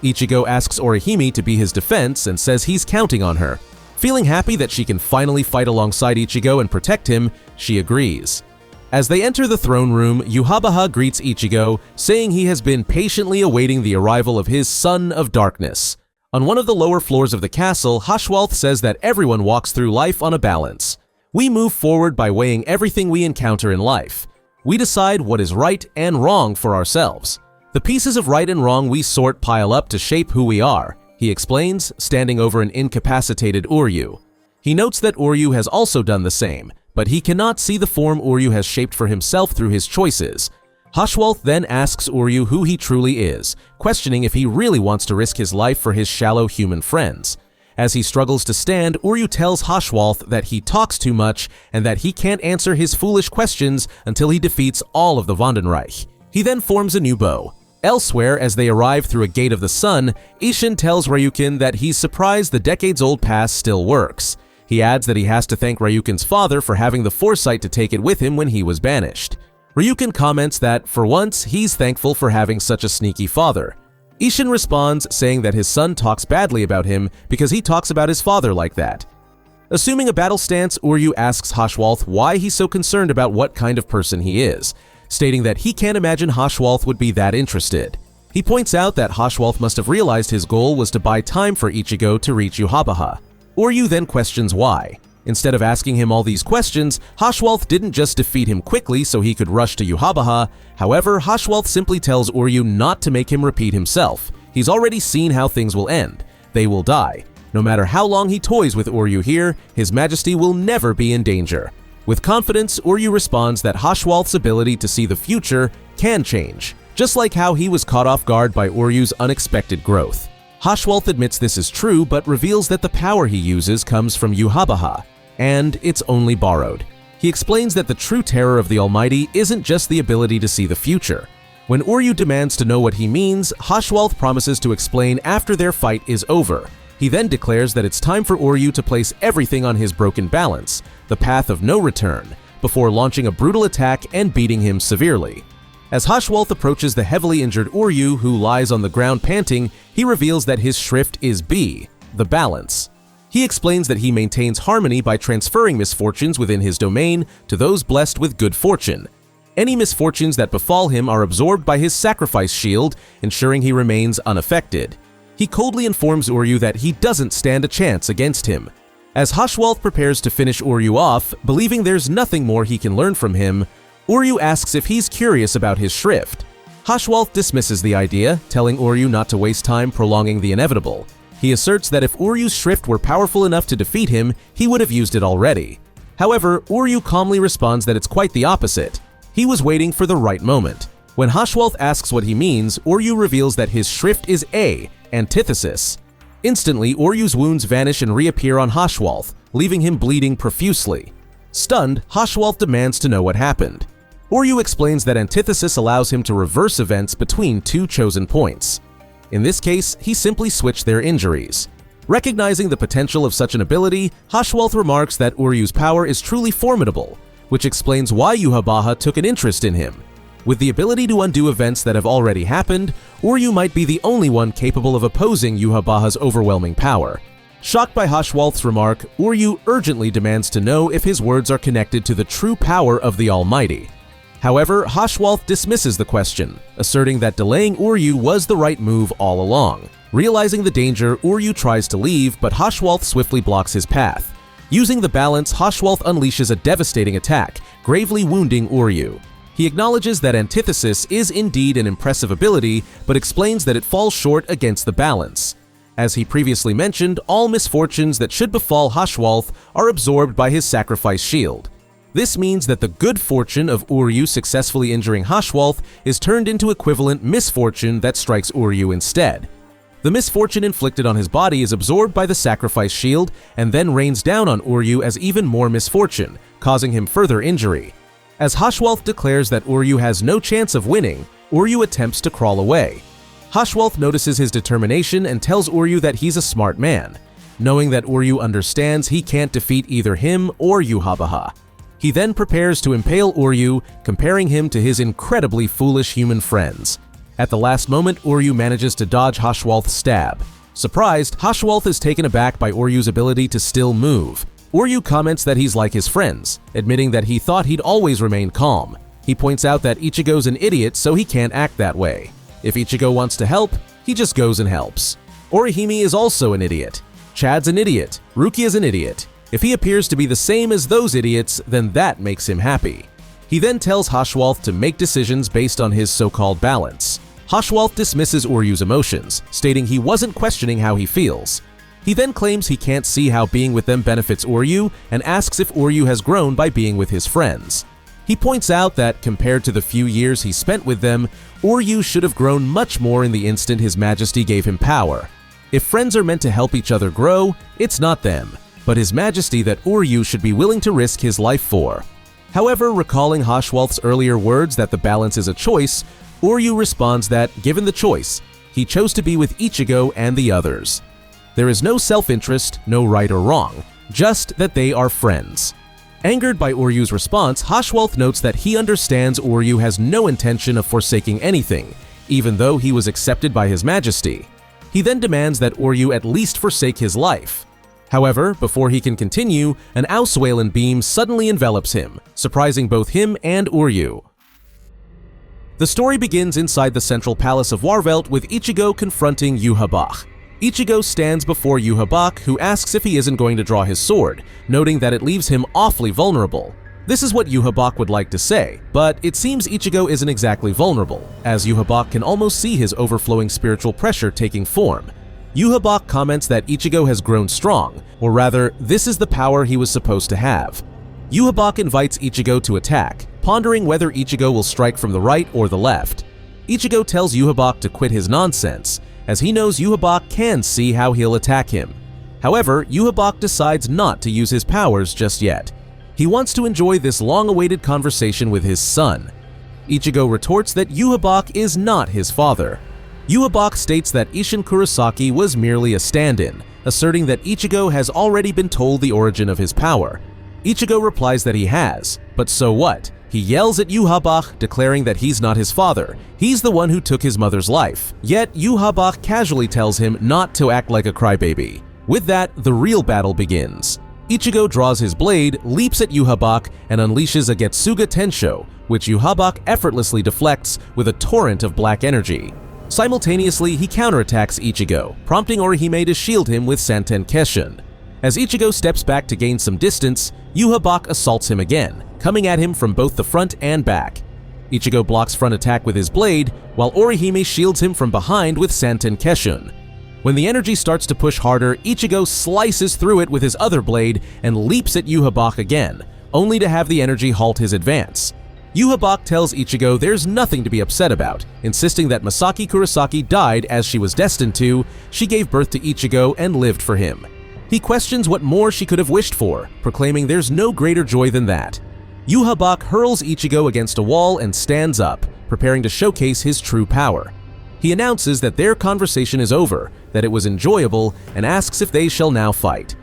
Ichigo asks Orihime to be his defense and says he's counting on her. Feeling happy that she can finally fight alongside Ichigo and protect him, she agrees. As they enter the throne room, Yhwach greets Ichigo, saying he has been patiently awaiting the arrival of his Son of Darkness. On one of the lower floors of the castle, Haschwalth says that everyone walks through life on a balance. We move forward by weighing everything we encounter in life. We decide what is right and wrong for ourselves. The pieces of right and wrong we sort pile up to shape who we are, he explains, standing over an incapacitated Oryu. He notes that Oryu has also done the same, but he cannot see the form Oryu has shaped for himself through his choices. Haschwalth then asks Oryu who he truly is, questioning if he really wants to risk his life for his shallow human friends. As he struggles to stand, Oryu tells Haschwalth that he talks too much and that he can't answer his foolish questions until he defeats all of the Vandenreich. He then forms a new bow. Elsewhere, as they arrive through a gate of the sun, Isshin tells Ryukin that he's surprised the decades-old pass still works. He adds that he has to thank Ryukin's father for having the foresight to take it with him when he was banished. Ryukin comments that, for once, he's thankful for having such a sneaky father. Isshin responds, saying that his son talks badly about him because he talks about his father like that. Assuming a battle stance, Oryu asks Haschwalth why he's so concerned about what kind of person he is, stating that he can't imagine Haschwalth would be that interested. He points out that Haschwalth must have realized his goal was to buy time for Ichigo to reach Yhwach. Oryu then questions why. Instead of asking him all these questions, Haschwalth didn't just defeat him quickly so he could rush to Yhwach. However, Haschwalth simply tells Oryu not to make him repeat himself. He's already seen how things will end. They will die. No matter how long he toys with Oryu here, His Majesty will never be in danger. With confidence, Oryu responds that Haschwalth's ability to see the future can change, just like how he was caught off guard by Oryu's unexpected growth. Haschwalth admits this is true, but reveals that the power he uses comes from Yhwach, and it's only borrowed. He explains that the true terror of the Almighty isn't just the ability to see the future. When Oryu demands to know what he means, Haschwalth promises to explain after their fight is over. He then declares that it's time for Oryu to place everything on his broken balance, the path of no return, before launching a brutal attack and beating him severely. As Haschwalth approaches the heavily injured Oryu, who lies on the ground panting, he reveals that his shrift is B, the balance. He explains that he maintains harmony by transferring misfortunes within his domain to those blessed with good fortune. Any misfortunes that befall him are absorbed by his sacrifice shield, ensuring he remains unaffected. He coldly informs Oryu that he doesn't stand a chance against him. As Haschwalth prepares to finish Oryu off, believing there's nothing more he can learn from him, Oryu asks if he's curious about his shrift. Haschwalth dismisses the idea, telling Oryu not to waste time prolonging the inevitable. He asserts that if Oryu's shrift were powerful enough to defeat him, he would have used it already. However, Oryu calmly responds that it's quite the opposite. He was waiting for the right moment. When Haschwalth asks what he means, Oryu reveals that his shrift is A, antithesis. Instantly, Uryu's wounds vanish and reappear on Haschwalth, leaving him bleeding profusely. Stunned, Haschwalth demands to know what happened. Uryu explains that Antithesis allows him to reverse events between two chosen points. In this case, he simply switched their injuries. Recognizing the potential of such an ability, Haschwalth remarks that Uryu's power is truly formidable, which explains why Yhwach took an interest in him. With the ability to undo events that have already happened, Uryu might be the only one capable of opposing Yhwach's overwhelming power. Shocked by Haschwalth's remark, Uryu urgently demands to know if his words are connected to the true power of the Almighty. However, Haschwalth dismisses the question, asserting that delaying Uryu was the right move all along. Realizing the danger, Uryu tries to leave, but Haschwalth swiftly blocks his path. Using the balance, Haschwalth unleashes a devastating attack, gravely wounding Uryu. He acknowledges that Antithesis is indeed an impressive ability, but explains that it falls short against the balance. As he previously mentioned, all misfortunes that should befall Haschwalth are absorbed by his sacrifice shield. This means that the good fortune of Uryu successfully injuring Haschwalth is turned into equivalent misfortune that strikes Uryu instead. The misfortune inflicted on his body is absorbed by the sacrifice shield and then rains down on Uryu as even more misfortune, causing him further injury. As Haschwalth declares that Uryu has no chance of winning, Uryu attempts to crawl away. Haschwalth notices his determination and tells Uryu that he's a smart man, knowing that Uryu understands he can't defeat either him or Yhwach. He then prepares to impale Uryu, comparing him to his incredibly foolish human friends. At the last moment, Uryu manages to dodge Haschwalth's stab. Surprised, Haschwalth is taken aback by Uryu's ability to still move. Uryu comments that he's like his friends, admitting that he thought he'd always remain calm. He points out that Ichigo's an idiot, so he can't act that way. If Ichigo wants to help, he just goes and helps. Orihime is also an idiot. Chad's an idiot. Ruki is an idiot. If he appears to be the same as those idiots, then that makes him happy. He then tells Haschwalth to make decisions based on his so-called balance. Haschwalth dismisses Uryu's emotions, stating he wasn't questioning how he feels. He then claims he can't see how being with them benefits Uryu and asks if Uryu has grown by being with his friends. He points out that, compared to the few years he spent with them, Uryu should have grown much more in the instant His Majesty gave him power. If friends are meant to help each other grow, it's not them, but His Majesty that Uryu should be willing to risk his life for. However, recalling Haschwalth's earlier words that the balance is a choice, Uryu responds that, given the choice, he chose to be with Ichigo and the others. There is no self-interest, no right or wrong, just that they are friends. Angered by Uryu's response, Haschwalth notes that he understands Uryu has no intention of forsaking anything, even though he was accepted by His Majesty. He then demands that Uryu at least forsake his life. However, before he can continue, an Ausweilen beam suddenly envelops him, surprising both him and Uryu. The story begins inside the central palace of Warvelt with Ichigo confronting Yhwach. Ichigo stands before Yhwach, who asks if he isn't going to draw his sword, noting that it leaves him awfully vulnerable. This is what Yhwach would like to say, but it seems Ichigo isn't exactly vulnerable, as Yhwach can almost see his overflowing spiritual pressure taking form. Yhwach comments that Ichigo has grown strong, or rather, this is the power he was supposed to have. Yhwach invites Ichigo to attack, pondering whether Ichigo will strike from the right or the left. Ichigo tells Yhwach to quit his nonsense, as he knows Yhwach can see how he'll attack him. However, Yhwach decides not to use his powers just yet. He wants to enjoy this long-awaited conversation with his son. Ichigo retorts that Yhwach is not his father. Yhwach states that Isshin Kurosaki was merely a stand-in, asserting that Ichigo has already been told the origin of his power. Ichigo replies that he has, but so what? He yells at Yhwach, declaring that he's not his father. He's the one who took his mother's life. Yet Yhwach casually tells him not to act like a crybaby. With that, the real battle begins. Ichigo draws his blade, leaps at Yhwach, and unleashes a Getsuga Tensho, which Yhwach effortlessly deflects with a torrent of black energy. Simultaneously, he counterattacks Ichigo, prompting Orihime to shield him with Santen Keshin. As Ichigo steps back to gain some distance, Yhwach assaults him again, coming at him from both the front and back. Ichigo blocks front attack with his blade, while Orihime shields him from behind with Santen Keshin. When the energy starts to push harder, Ichigo slices through it with his other blade and leaps at Yhwach again, only to have the energy halt his advance. Yhwach tells Ichigo there's nothing to be upset about, insisting that Masaki Kurosaki died as she was destined to. She gave birth to Ichigo and lived for him. He questions what more she could have wished for, proclaiming there's no greater joy than that. Yhwach hurls Ichigo against a wall and stands up, preparing to showcase his true power. He announces that their conversation is over, that it was enjoyable, and asks if they shall now fight.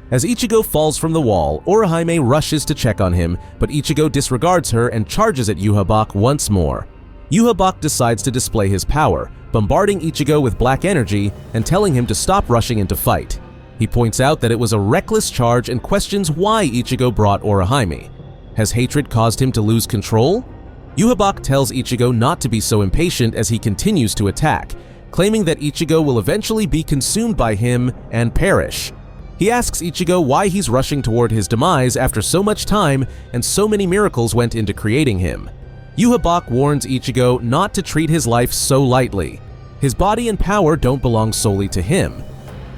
As Ichigo falls from the wall, Orihime rushes to check on him, but Ichigo disregards her and charges at Yhwach once more. Yhwach decides to display his power, bombarding Ichigo with black energy and telling him to stop rushing into fight. He points out that it was a reckless charge and questions why Ichigo brought Orihime. Has hatred caused him to lose control? Yhwach tells Ichigo not to be so impatient as he continues to attack, claiming that Ichigo will eventually be consumed by him and perish. He asks Ichigo why he's rushing toward his demise after so much time and so many miracles went into creating him. Yhwach warns Ichigo not to treat his life so lightly. His body and power don't belong solely to him.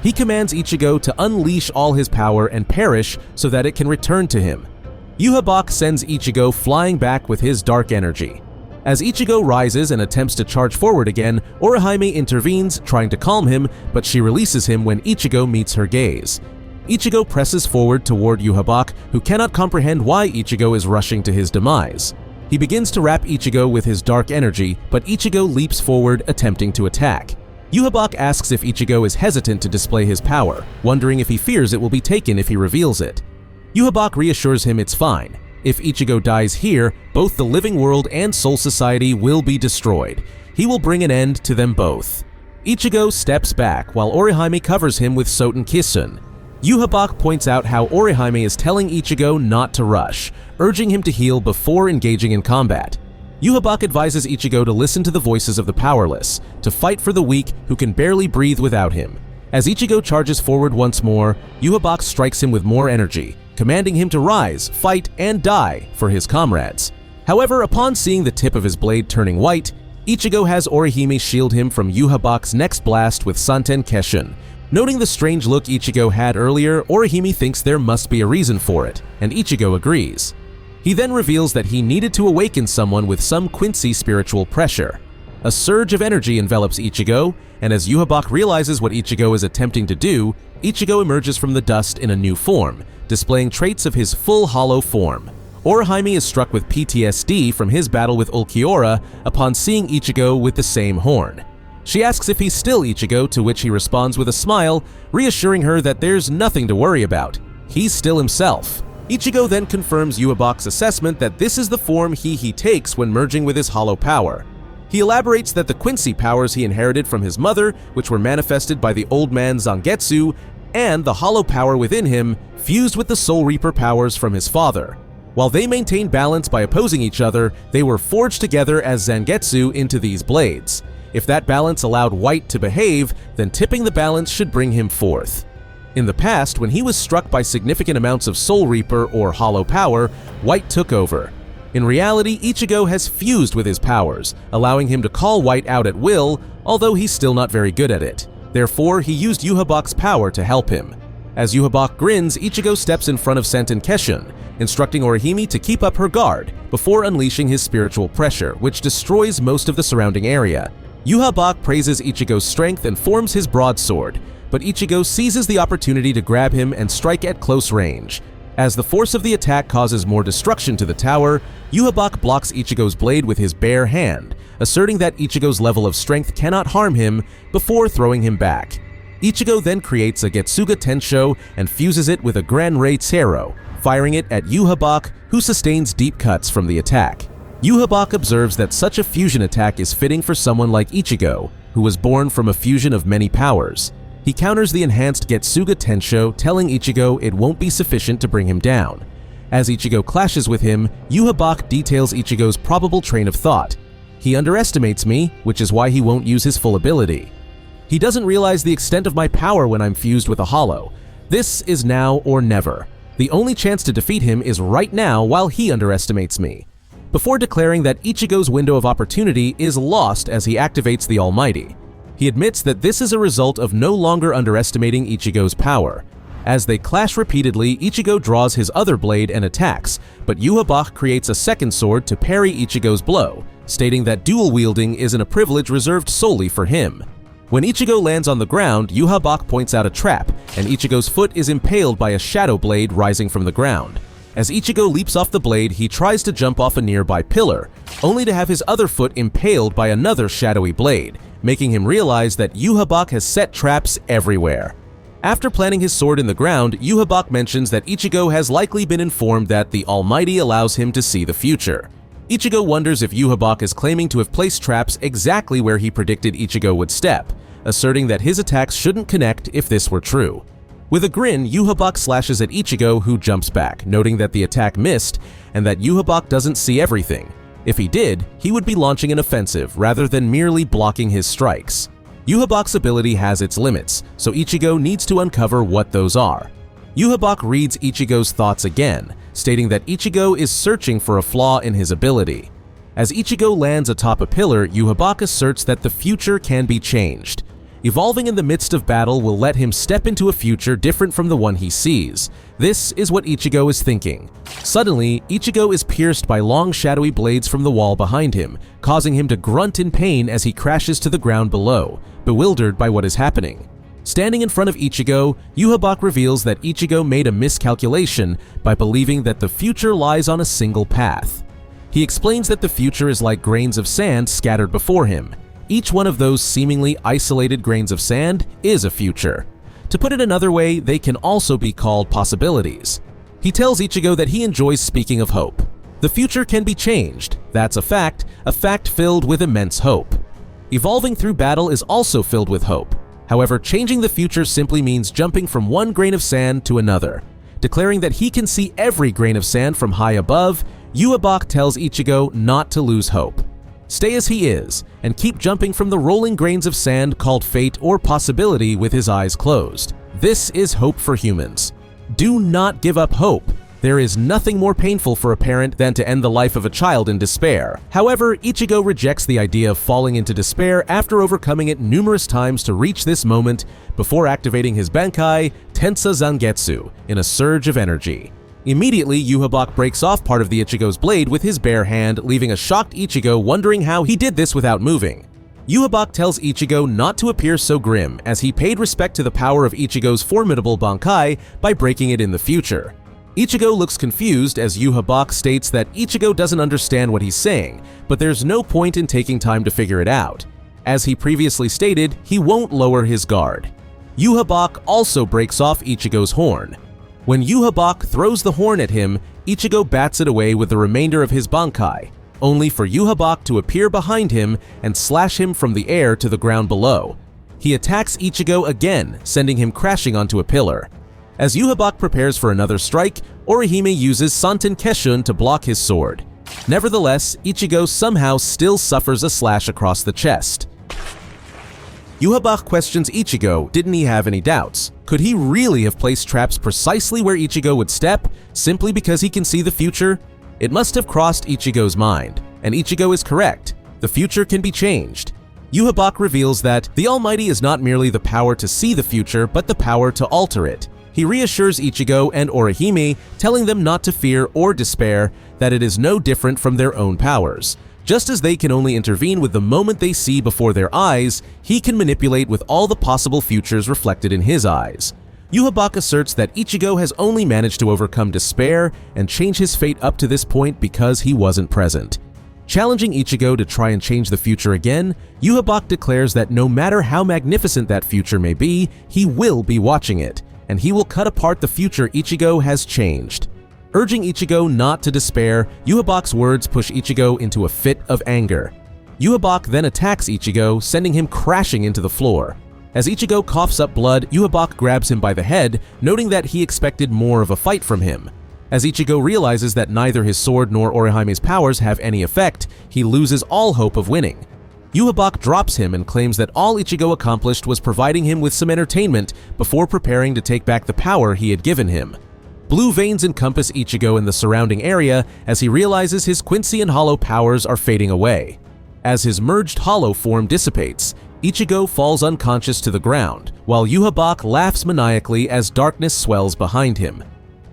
He commands Ichigo to unleash all his power and perish so that it can return to him. Yhwach sends Ichigo flying back with his dark energy. As Ichigo rises and attempts to charge forward again, Orihime intervenes, trying to calm him, but she releases him when Ichigo meets her gaze. Ichigo presses forward toward Yhwach, who cannot comprehend why Ichigo is rushing to his demise. He begins to wrap Ichigo with his dark energy, but Ichigo leaps forward, attempting to attack. Yhwach asks if Ichigo is hesitant to display his power, wondering if he fears it will be taken if he reveals it. Yhwach reassures him it's fine. If Ichigo dies here, both the living world and Soul Society will be destroyed. He will bring an end to them both. Ichigo steps back while Orihime covers him with Soten Kisun. Yhwach points out how Orihime is telling Ichigo not to rush, urging him to heal before engaging in combat. Yhwach advises Ichigo to listen to the voices of the powerless, to fight for the weak who can barely breathe without him. As Ichigo charges forward once more, Yhwach strikes him with more energy, commanding him to rise, fight, and die for his comrades. However, upon seeing the tip of his blade turning white, Ichigo has Orihime shield him from Yhwach's next blast with Santen Keshin. Noting the strange look Ichigo had earlier, Orihime thinks there must be a reason for it, and Ichigo agrees. He then reveals that he needed to awaken someone with some Quincy spiritual pressure. A surge of energy envelops Ichigo, and as Yhwach realizes what Ichigo is attempting to do, Ichigo emerges from the dust in a new form, displaying traits of his full hollow form. Orihime is struck with PTSD from his battle with Ulquiorra upon seeing Ichigo with the same horn. She asks if he's still Ichigo, to which he responds with a smile, reassuring her that there's nothing to worry about. He's still himself. Ichigo then confirms Yhwach's assessment that this is the form he takes when merging with his hollow power. He elaborates that the Quincy powers he inherited from his mother, which were manifested by the old man Zangetsu, and the hollow power within him fused with the Soul Reaper powers from his father. While they maintained balance by opposing each other, they were forged together as Zangetsu into these blades. If that balance allowed White to behave, then tipping the balance should bring him forth. In the past, when he was struck by significant amounts of Soul Reaper or hollow power, White took over. In reality, Ichigo has fused with his powers, allowing him to call White out at will, although he's still not very good at it. Therefore, he used Yhwach's power to help him. As Yhwach grins, Ichigo steps in front of Santen Keshin, instructing Orihime to keep up her guard before unleashing his spiritual pressure, which destroys most of the surrounding area. Yhwach praises Ichigo's strength and forms his broadsword, but Ichigo seizes the opportunity to grab him and strike at close range. As the force of the attack causes more destruction to the tower, Yhwach blocks Ichigo's blade with his bare hand, asserting that Ichigo's level of strength cannot harm him before throwing him back. Ichigo then creates a Getsuga Tensho and fuses it with a Gran Rei Tsero, firing it at Yhwach, who sustains deep cuts from the attack. Yhwach observes that such a fusion attack is fitting for someone like Ichigo, who was born from a fusion of many powers. He counters the enhanced Getsuga Tensho, telling Ichigo it won't be sufficient to bring him down. As Ichigo clashes with him, Yhwach details Ichigo's probable train of thought. He underestimates me, which is why he won't use his full ability. He doesn't realize the extent of my power when I'm fused with a hollow. This is now or never. The only chance to defeat him is right now while he underestimates me. Before declaring that Ichigo's window of opportunity is lost as he activates the Almighty. He admits that this is a result of no longer underestimating Ichigo's power. As they clash repeatedly, Ichigo draws his other blade and attacks, but Yhwach creates a second sword to parry Ichigo's blow, stating that dual wielding isn't a privilege reserved solely for him. When Ichigo lands on the ground, Yhwach points out a trap, and Ichigo's foot is impaled by a shadow blade rising from the ground. As Ichigo leaps off the blade, he tries to jump off a nearby pillar, only to have his other foot impaled by another shadowy blade, making him realize that Yhwach has set traps everywhere. After planting his sword in the ground, Yhwach mentions that Ichigo has likely been informed that the Almighty allows him to see the future. Ichigo wonders if Yhwach is claiming to have placed traps exactly where he predicted Ichigo would step, asserting that his attacks shouldn't connect if this were true. With a grin, Yhwach slashes at Ichigo, who jumps back, noting that the attack missed and that Yhwach doesn't see everything. If he did, he would be launching an offensive rather than merely blocking his strikes. Yhwach's ability has its limits, so Ichigo needs to uncover what those are. Yhwach reads Ichigo's thoughts again, stating that Ichigo is searching for a flaw in his ability. As Ichigo lands atop a pillar, Yhwach asserts that the future can be changed. Evolving in the midst of battle will let him step into a future different from the one he sees. This is what Ichigo is thinking. Suddenly, Ichigo is pierced by long shadowy blades from the wall behind him, causing him to grunt in pain as he crashes to the ground below, bewildered by what is happening. Standing in front of Ichigo, Yhwach reveals that Ichigo made a miscalculation by believing that the future lies on a single path. He explains that the future is like grains of sand scattered before him. Each one of those seemingly isolated grains of sand is a future. To put it another way, they can also be called possibilities. He tells Ichigo that he enjoys speaking of hope. The future can be changed. That's a fact filled with immense hope. Evolving through battle is also filled with hope. However, changing the future simply means jumping from one grain of sand to another. Declaring that he can see every grain of sand from high above, Yhwach tells Ichigo not to lose hope. Stay as he is, and keep jumping from the rolling grains of sand called fate or possibility with his eyes closed. This is hope for humans. Do not give up hope. There is nothing more painful for a parent than to end the life of a child in despair. However, Ichigo rejects the idea of falling into despair after overcoming it numerous times to reach this moment before activating his Bankai, Tensa Zangetsu, in a surge of energy. Immediately, Yhwach breaks off part of the Ichigo's blade with his bare hand, leaving a shocked Ichigo wondering how he did this without moving. Yhwach tells Ichigo not to appear so grim, as he paid respect to the power of Ichigo's formidable Bankai by breaking it in the future. Ichigo looks confused as Yhwach states that Ichigo doesn't understand what he's saying, but there's no point in taking time to figure it out. As he previously stated, he won't lower his guard. Yhwach also breaks off Ichigo's horn. When Yhwach throws the horn at him, Ichigo bats it away with the remainder of his Bankai, only for Yhwach to appear behind him and slash him from the air to the ground below. He attacks Ichigo again, sending him crashing onto a pillar. As Yhwach prepares for another strike, Orihime uses Santen Keshun to block his sword. Nevertheless, Ichigo somehow still suffers a slash across the chest. Yhwach questions Ichigo, didn't he have any doubts? Could he really have placed traps precisely where Ichigo would step, simply because he can see the future? It must have crossed Ichigo's mind, and Ichigo is correct. The future can be changed. Yhwach reveals that the Almighty is not merely the power to see the future, but the power to alter it. He reassures Ichigo and Orihime, telling them not to fear or despair, that it is no different from their own powers. Just as they can only intervene with the moment they see before their eyes, he can manipulate with all the possible futures reflected in his eyes. Yhwach asserts that Ichigo has only managed to overcome despair and change his fate up to this point because he wasn't present. Challenging Ichigo to try and change the future again, Yhwach declares that no matter how magnificent that future may be, he will be watching it, and he will cut apart the future Ichigo has changed. Urging Ichigo not to despair, Yhwach's words push Ichigo into a fit of anger. Yhwach then attacks Ichigo, sending him crashing into the floor. As Ichigo coughs up blood, Yhwach grabs him by the head, noting that he expected more of a fight from him. As Ichigo realizes that neither his sword nor Orihime's powers have any effect, he loses all hope of winning. Yhwach drops him and claims that all Ichigo accomplished was providing him with some entertainment before preparing to take back the power he had given him. Blue veins encompass Ichigo in the surrounding area as he realizes his Quincy and Hollow powers are fading away. As his merged Hollow form dissipates, Ichigo falls unconscious to the ground, while Yhwach laughs maniacally as darkness swells behind him.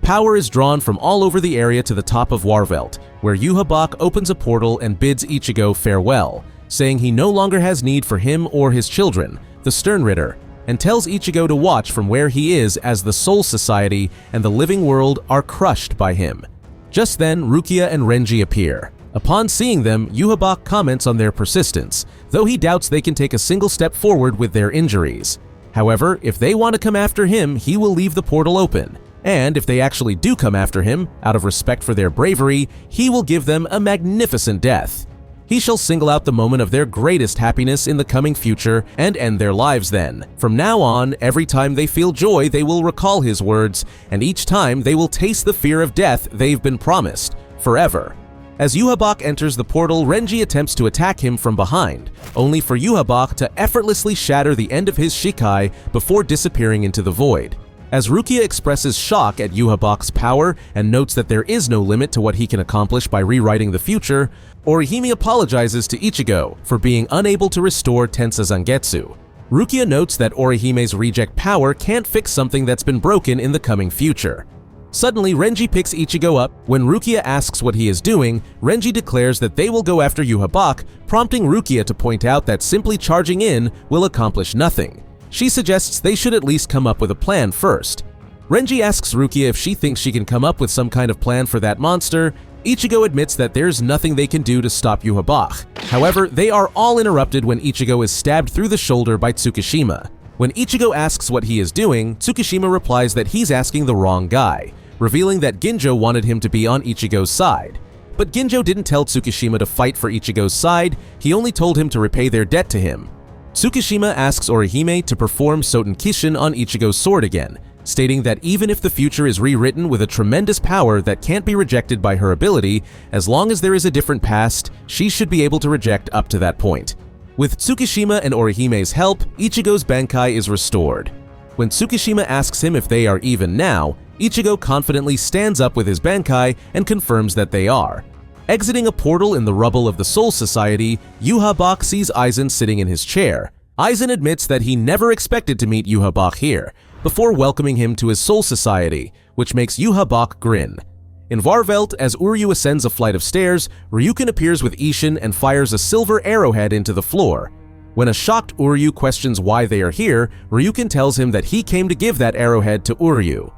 Power is drawn from all over the area to the top of Warvelt, where Yhwach opens a portal and bids Ichigo farewell, saying he no longer has need for him or his children, the Sternritter, and tells Ichigo to watch from where he is as the Soul Society and the living world are crushed by him. Just then, Rukia and Renji appear. Upon seeing them, Yhwach comments on their persistence, though he doubts they can take a single step forward with their injuries. However, if they want to come after him, he will leave the portal open, and if they actually do come after him, out of respect for their bravery, he will give them a magnificent death. He shall single out the moment of their greatest happiness in the coming future and end their lives then. From now on, every time they feel joy, they will recall his words, and each time they will taste the fear of death they've been promised, forever. As Yhwach enters the portal, Renji attempts to attack him from behind, only for Yhwach to effortlessly shatter the end of his Shikai before disappearing into the void. As Rukia expresses shock at Yhwach's power and notes that there is no limit to what he can accomplish by rewriting the future, Orihime apologizes to Ichigo for being unable to restore Tensa Zangetsu. Rukia notes that Orihime's reject power can't fix something that's been broken in the coming future. Suddenly, Renji picks Ichigo up. When Rukia asks what he is doing, Renji declares that they will go after Yhwach, prompting Rukia to point out that simply charging in will accomplish nothing. She suggests they should at least come up with a plan first. Renji asks Rukia if she thinks she can come up with some kind of plan for that monster. Ichigo admits that there's nothing they can do to stop Yhwach. However, they are all interrupted when Ichigo is stabbed through the shoulder by Tsukishima. When Ichigo asks what he is doing, Tsukishima replies that he's asking the wrong guy, revealing that Ginjo wanted him to be on Ichigo's side. But Ginjo didn't tell Tsukishima to fight for Ichigo's side, he only told him to repay their debt to him. Tsukishima asks Orihime to perform Soten Kishin on Ichigo's sword again, stating that even if the future is rewritten with a tremendous power that can't be rejected by her ability, as long as there is a different past, she should be able to reject up to that point. With Tsukishima and Orihime's help, Ichigo's Bankai is restored. When Tsukishima asks him if they are even now, Ichigo confidently stands up with his Bankai and confirms that they are. Exiting a portal in the rubble of the Soul Society, Yhwach sees Aizen sitting in his chair. Aizen admits that he never expected to meet Yhwach here, before welcoming him to his Soul Society, which makes Yhwach grin. In Varvelt, as Uryu ascends a flight of stairs, Ryukin appears with Isshin and fires a silver arrowhead into the floor. When a shocked Uryu questions why they are here, Ryukin tells him that he came to give that arrowhead to Uryu.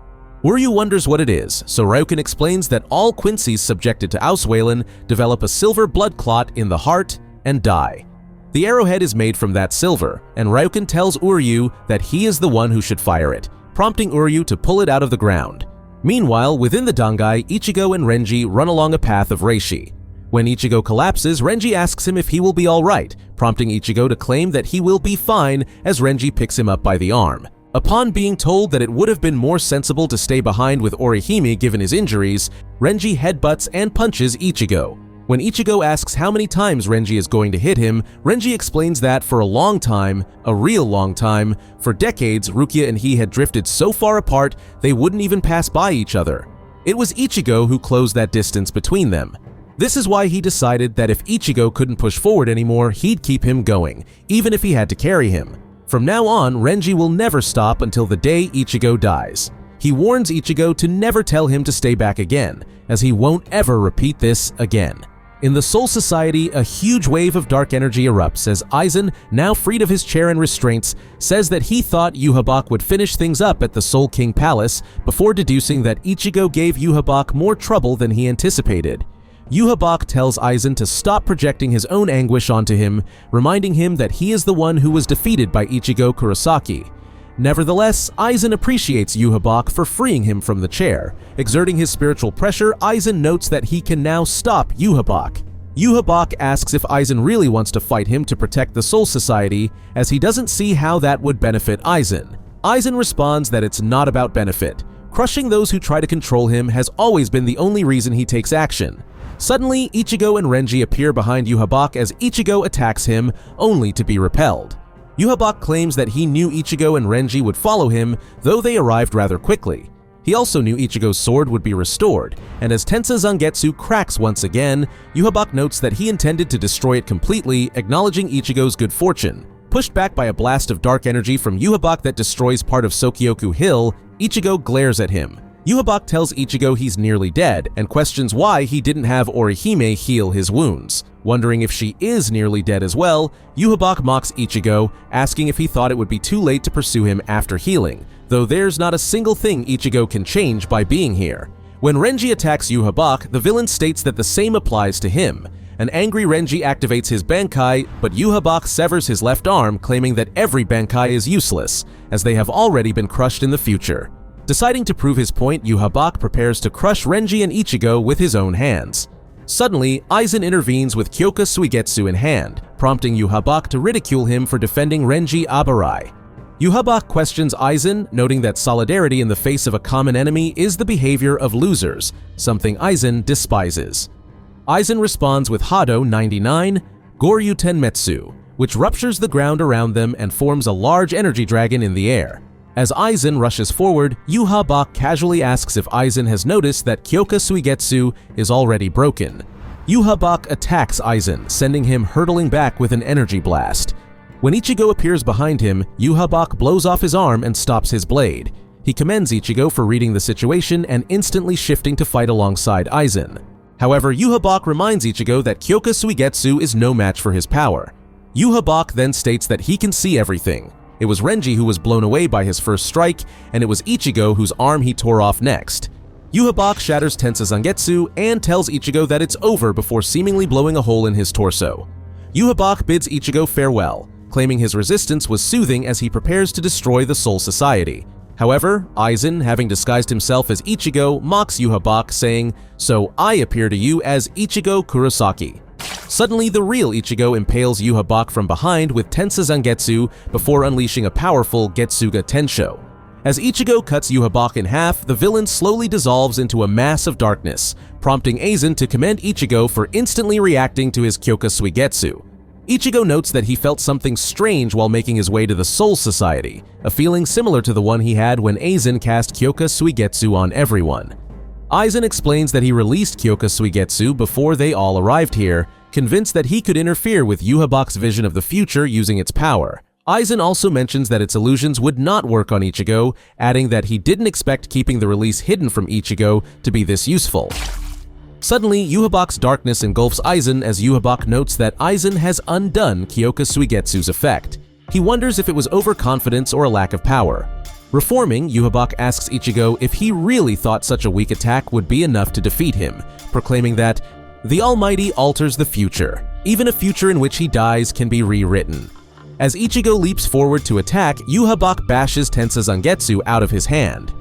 Uryu wonders what it is, so Ryukin explains that all Quincy's subjected to Ausweilen develop a silver blood clot in the heart and die. The arrowhead is made from that silver, and Ryukin tells Uryu that he is the one who should fire it, prompting Uryu to pull it out of the ground. Meanwhile, within the Dangai, Ichigo and Renji run along a path of Reishi. When Ichigo collapses, Renji asks him if he will be alright, prompting Ichigo to claim that he will be fine as Renji picks him up by the arm. Upon being told that it would have been more sensible to stay behind with Orihime given his injuries, Renji headbutts and punches Ichigo. When Ichigo asks how many times Renji is going to hit him, Renji explains that for a long time, a real long time, for decades Rukia and he had drifted so far apart they wouldn't even pass by each other. It was Ichigo who closed that distance between them. This is why he decided that if Ichigo couldn't push forward anymore, he'd keep him going, even if he had to carry him. From now on, Renji will never stop until the day Ichigo dies. He warns Ichigo to never tell him to stay back again, as he won't ever repeat this again. In the Soul Society, a huge wave of dark energy erupts as Aizen, now freed of his chair and restraints, says that he thought Yhwach would finish things up at the Soul King Palace before deducing that Ichigo gave Yhwach more trouble than he anticipated. Yhwach tells Aizen to stop projecting his own anguish onto him, reminding him that he is the one who was defeated by Ichigo Kurosaki. Nevertheless, Aizen appreciates Yhwach for freeing him from the chair. Exerting his spiritual pressure, Aizen notes that he can now stop Yhwach. Yhwach asks if Aizen really wants to fight him to protect the Soul Society, as he doesn't see how that would benefit Aizen. Aizen responds that it's not about benefit. Crushing those who try to control him has always been the only reason he takes action. Suddenly, Ichigo and Renji appear behind Yhwach as Ichigo attacks him, only to be repelled. Yhwach claims that he knew Ichigo and Renji would follow him, though they arrived rather quickly. He also knew Ichigo's sword would be restored, and as Tensa Zangetsu cracks once again, Yhwach notes that he intended to destroy it completely, acknowledging Ichigo's good fortune. Pushed back by a blast of dark energy from Yhwach that destroys part of Sokyoku Hill, Ichigo glares at him. Yhwach tells Ichigo he's nearly dead and questions why he didn't have Orihime heal his wounds. Wondering if she is nearly dead as well, Yhwach mocks Ichigo, asking if he thought it would be too late to pursue him after healing, though there's not a single thing Ichigo can change by being here. When Renji attacks Yhwach, the villain states that the same applies to him. An angry Renji activates his Bankai, but Yhwach severs his left arm, claiming that every Bankai is useless, as they have already been crushed in the future. Deciding to prove his point, Yhwach prepares to crush Renji and Ichigo with his own hands. Suddenly, Aizen intervenes with Kyoka Suigetsu in hand, prompting Yhwach to ridicule him for defending Renji Abarai. Yhwach questions Aizen, noting that solidarity in the face of a common enemy is the behavior of losers, something Aizen despises. Aizen responds with Hado 99, Goryu Tenmetsu, which ruptures the ground around them and forms a large energy dragon in the air. As Aizen rushes forward, Yhwach casually asks if Aizen has noticed that Kyoka Suigetsu is already broken. Yhwach attacks Aizen, sending him hurtling back with an energy blast. When Ichigo appears behind him, Yhwach blows off his arm and stops his blade. He commends Ichigo for reading the situation and instantly shifting to fight alongside Aizen. However, Yhwach reminds Ichigo that Kyoka Suigetsu is no match for his power. Yhwach then states that he can see everything. It was Renji who was blown away by his first strike, and it was Ichigo whose arm he tore off next. Yhwach shatters Tensa Zangetsu and tells Ichigo that it's over before seemingly blowing a hole in his torso. Yhwach bids Ichigo farewell, claiming his resistance was soothing as he prepares to destroy the Soul Society. However, Aizen, having disguised himself as Ichigo, mocks Yhwach, saying, "So I appear to you as Ichigo Kurosaki." Suddenly, the real Ichigo impales Yhwach from behind with Tensa Zangetsu before unleashing a powerful Getsuga Tensho. As Ichigo cuts Yhwach in half, the villain slowly dissolves into a mass of darkness, prompting Aizen to commend Ichigo for instantly reacting to his Kyoka Suigetsu. Ichigo notes that he felt something strange while making his way to the Soul Society, a feeling similar to the one he had when Aizen cast Kyoka Suigetsu on everyone. Aizen explains that he released Kyoka Suigetsu before they all arrived here, convinced that he could interfere with Yhwach's vision of the future using its power. Aizen also mentions that its illusions would not work on Ichigo, adding that he didn't expect keeping the release hidden from Ichigo to be this useful. Suddenly, Yhwach's darkness engulfs Aizen as Yhwach notes that Aizen has undone Kyoka Suigetsu's effect. He wonders if it was overconfidence or a lack of power. Reforming, Yhwach asks Ichigo if he really thought such a weak attack would be enough to defeat him, proclaiming that the Almighty alters the future. Even a future in which he dies can be rewritten. As Ichigo leaps forward to attack, Yhwach bashes Tensa Zangetsu out of his hand.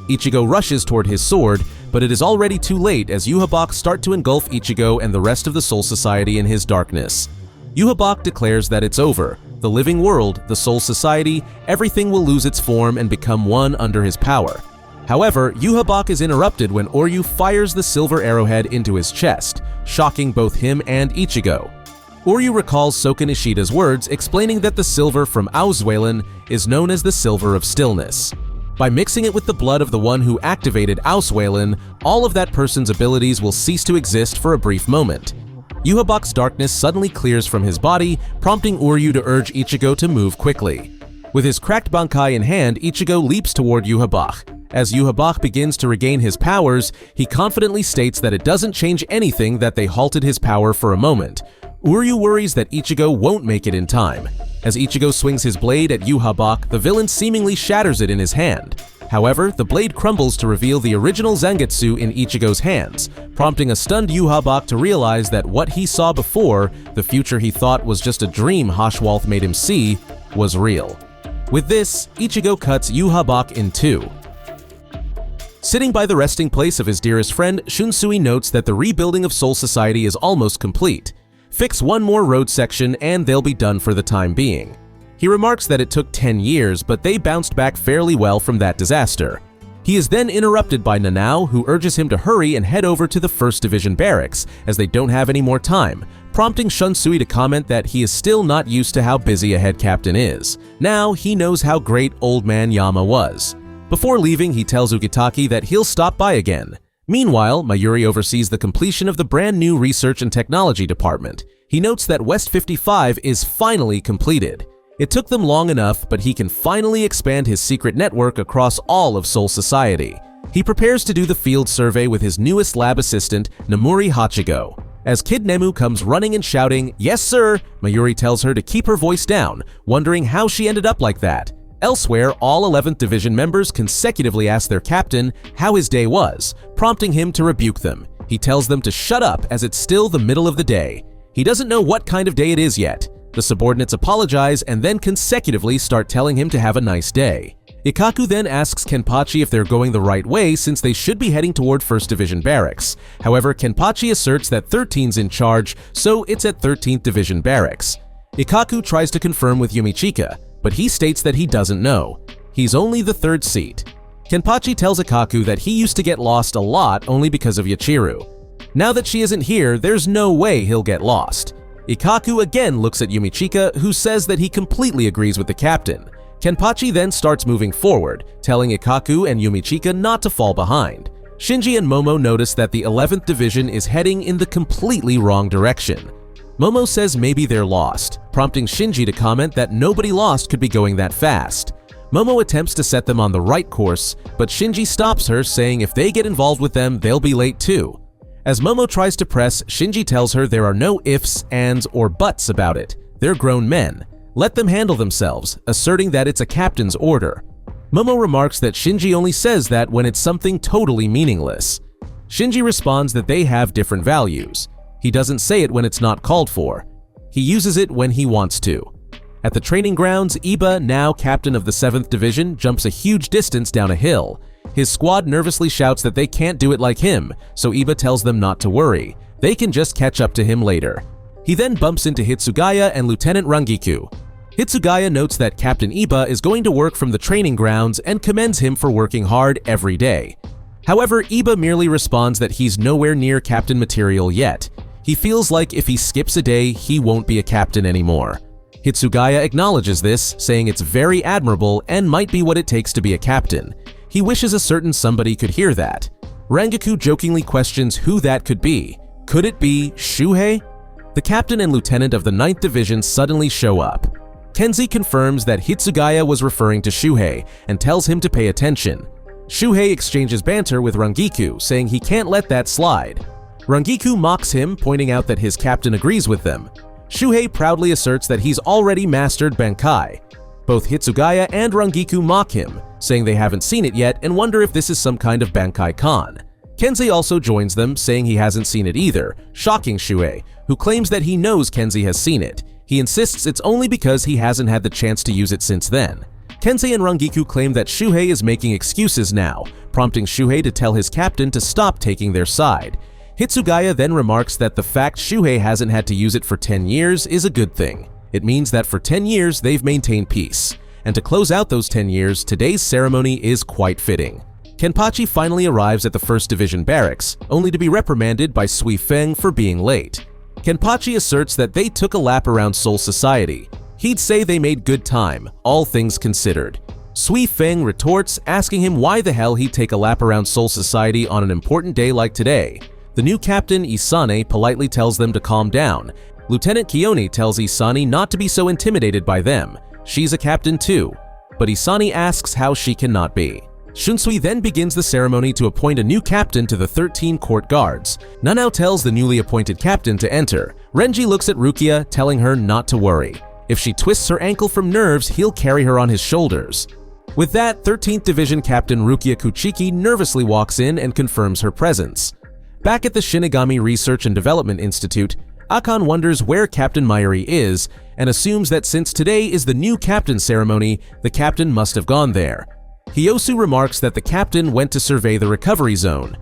Ichigo rushes toward his sword, but it is already too late as Yhwach starts to engulf Ichigo and the rest of the Soul Society in his darkness. Yhwach declares that it's over. The living world, the Soul Society, everything will lose its form and become one under his power. However, Yhwach is interrupted when Oryu fires the silver arrowhead into his chest, shocking both him and Ichigo. Oryu recalls Soken Ishida's words explaining that the silver from Ausweilen is known as the Silver of Stillness. By mixing it with the blood of the one who activated Ausweilen, all of that person's abilities will cease to exist for a brief moment. Yhwach's darkness suddenly clears from his body, prompting Oryu to urge Ichigo to move quickly. With his cracked Bankai in hand, Ichigo leaps toward Yhwach. As Yhwach begins to regain his powers, he confidently states that it doesn't change anything that they halted his power for a moment. Oryu worries that Ichigo won't make it in time. As Ichigo swings his blade at Yhwach, the villain seemingly shatters it in his hand. However, the blade crumbles to reveal the original Zangetsu in Ichigo's hands, prompting a stunned Yhwach to realize that what he saw before, the future he thought was just a dream Haschwalth made him see, was real. With this, Ichigo cuts Yhwach in two. Sitting by the resting place of his dearest friend, Shunsui notes that the rebuilding of Soul Society is almost complete. Fix one more road section and they'll be done for the time being. He remarks that it took 10 years, but they bounced back fairly well from that disaster. He is then interrupted by Nanao, who urges him to hurry and head over to the 1st Division barracks, as they don't have any more time, prompting Shunsui to comment that he is still not used to how busy a head captain is. Now he knows how great Old Man Yama was. Before leaving, he tells Ukitake that he'll stop by again. Meanwhile, Mayuri oversees the completion of the brand new Research and Technology Department. He notes that West 55 is finally completed. It took them long enough, but he can finally expand his secret network across all of Soul Society. He prepares to do the field survey with his newest lab assistant, Namuri Hachigo. As Kid Nemu comes running and shouting, "Yes, sir," Mayuri tells her to keep her voice down, wondering how she ended up like that. Elsewhere, all 11th Division members consecutively ask their captain how his day was, prompting him to rebuke them. He tells them to shut up as it's still the middle of the day. He doesn't know what kind of day it is yet. The subordinates apologize and then consecutively start telling him to have a nice day. Ikkaku then asks Kenpachi if they're going the right way since they should be heading toward 1st Division Barracks. However, Kenpachi asserts that 13's in charge, so it's at 13th Division Barracks. Ikkaku tries to confirm with Yumichika, but he states that he doesn't know. He's only the 3rd seat. Kenpachi tells Ikkaku that he used to get lost a lot only because of Yachiru. Now that she isn't here, there's no way he'll get lost. Ikkaku again looks at Yumichika, who says that he completely agrees with the captain. Kenpachi then starts moving forward, telling Ikkaku and Yumichika not to fall behind. Shinji and Momo notice that the 11th Division is heading in the completely wrong direction. Momo says maybe they're lost, prompting Shinji to comment that nobody lost could be going that fast. Momo attempts to set them on the right course, but Shinji stops her, saying if they get involved with them, they'll be late too. As Momo tries to press, Shinji tells her there are no ifs, ands, or buts about it. They're grown men. Let them handle themselves, asserting that it's a captain's order. Momo remarks that Shinji only says that when it's something totally meaningless. Shinji responds that they have different values. He doesn't say it when it's not called for. He uses it when he wants to. At the training grounds, Iba, now captain of the 7th Division, jumps a huge distance down a hill. His squad nervously shouts that they can't do it like him, so Iba tells them not to worry. They can just catch up to him later. He then bumps into Hitsugaya and Lieutenant Rangiku. Hitsugaya notes that Captain Iba is going to work from the training grounds and commends him for working hard every day. However, Iba merely responds that he's nowhere near captain material yet. He feels like if he skips a day, he won't be a captain anymore. Hitsugaya acknowledges this, saying it's very admirable and might be what it takes to be a captain. He wishes a certain somebody could hear that. Rangiku jokingly questions who that could be. Could it be Shuhei? The captain and lieutenant of the 9th Division suddenly show up. Kenzie confirms that Hitsugaya was referring to Shuhei and tells him to pay attention. Shuhei exchanges banter with Rangiku, saying he can't let that slide. Rangiku mocks him, pointing out that his captain agrees with them. Shuhei proudly asserts that he's already mastered Bankai. Both Hitsugaya and Rangiku mock him, saying they haven't seen it yet and wonder if this is some kind of Bankai-Kan. Kenzie also joins them, saying he hasn't seen it either, shocking Shuhei, who claims that he knows Kenzie has seen it. He insists it's only because he hasn't had the chance to use it since then. Kenzie and Rangiku claim that Shuhei is making excuses now, prompting Shuhei to tell his captain to stop taking their side. Hitsugaya then remarks that the fact Shuhei hasn't had to use it for 10 years is a good thing. It means that for 10 years they've maintained peace. And to close out those 10 years, today's ceremony is quite fitting. Kenpachi finally arrives at the 1st Division Barracks, only to be reprimanded by Sui Feng for being late. Kenpachi asserts that they took a lap around Soul Society. He'd say they made good time, all things considered. Sui Feng retorts, asking him why the hell he'd take a lap around Soul Society on an important day like today. The new captain, Isane, politely tells them to calm down. Lieutenant Kioni tells Isani not to be so intimidated by them. She's a captain too. But Isani asks how she cannot be. Shunsui then begins the ceremony to appoint a new captain to the 13 court guards. Nanao tells the newly appointed captain to enter. Renji looks at Rukia, telling her not to worry. If she twists her ankle from nerves, he'll carry her on his shoulders. With that, 13th Division Captain Rukia Kuchiki nervously walks in and confirms her presence. Back at the Shinigami Research and Development Institute, Akon wonders where Captain Mayuri is and assumes that since today is the new captain ceremony, the captain must have gone there. Hiyosu remarks that the captain went to survey the recovery zone.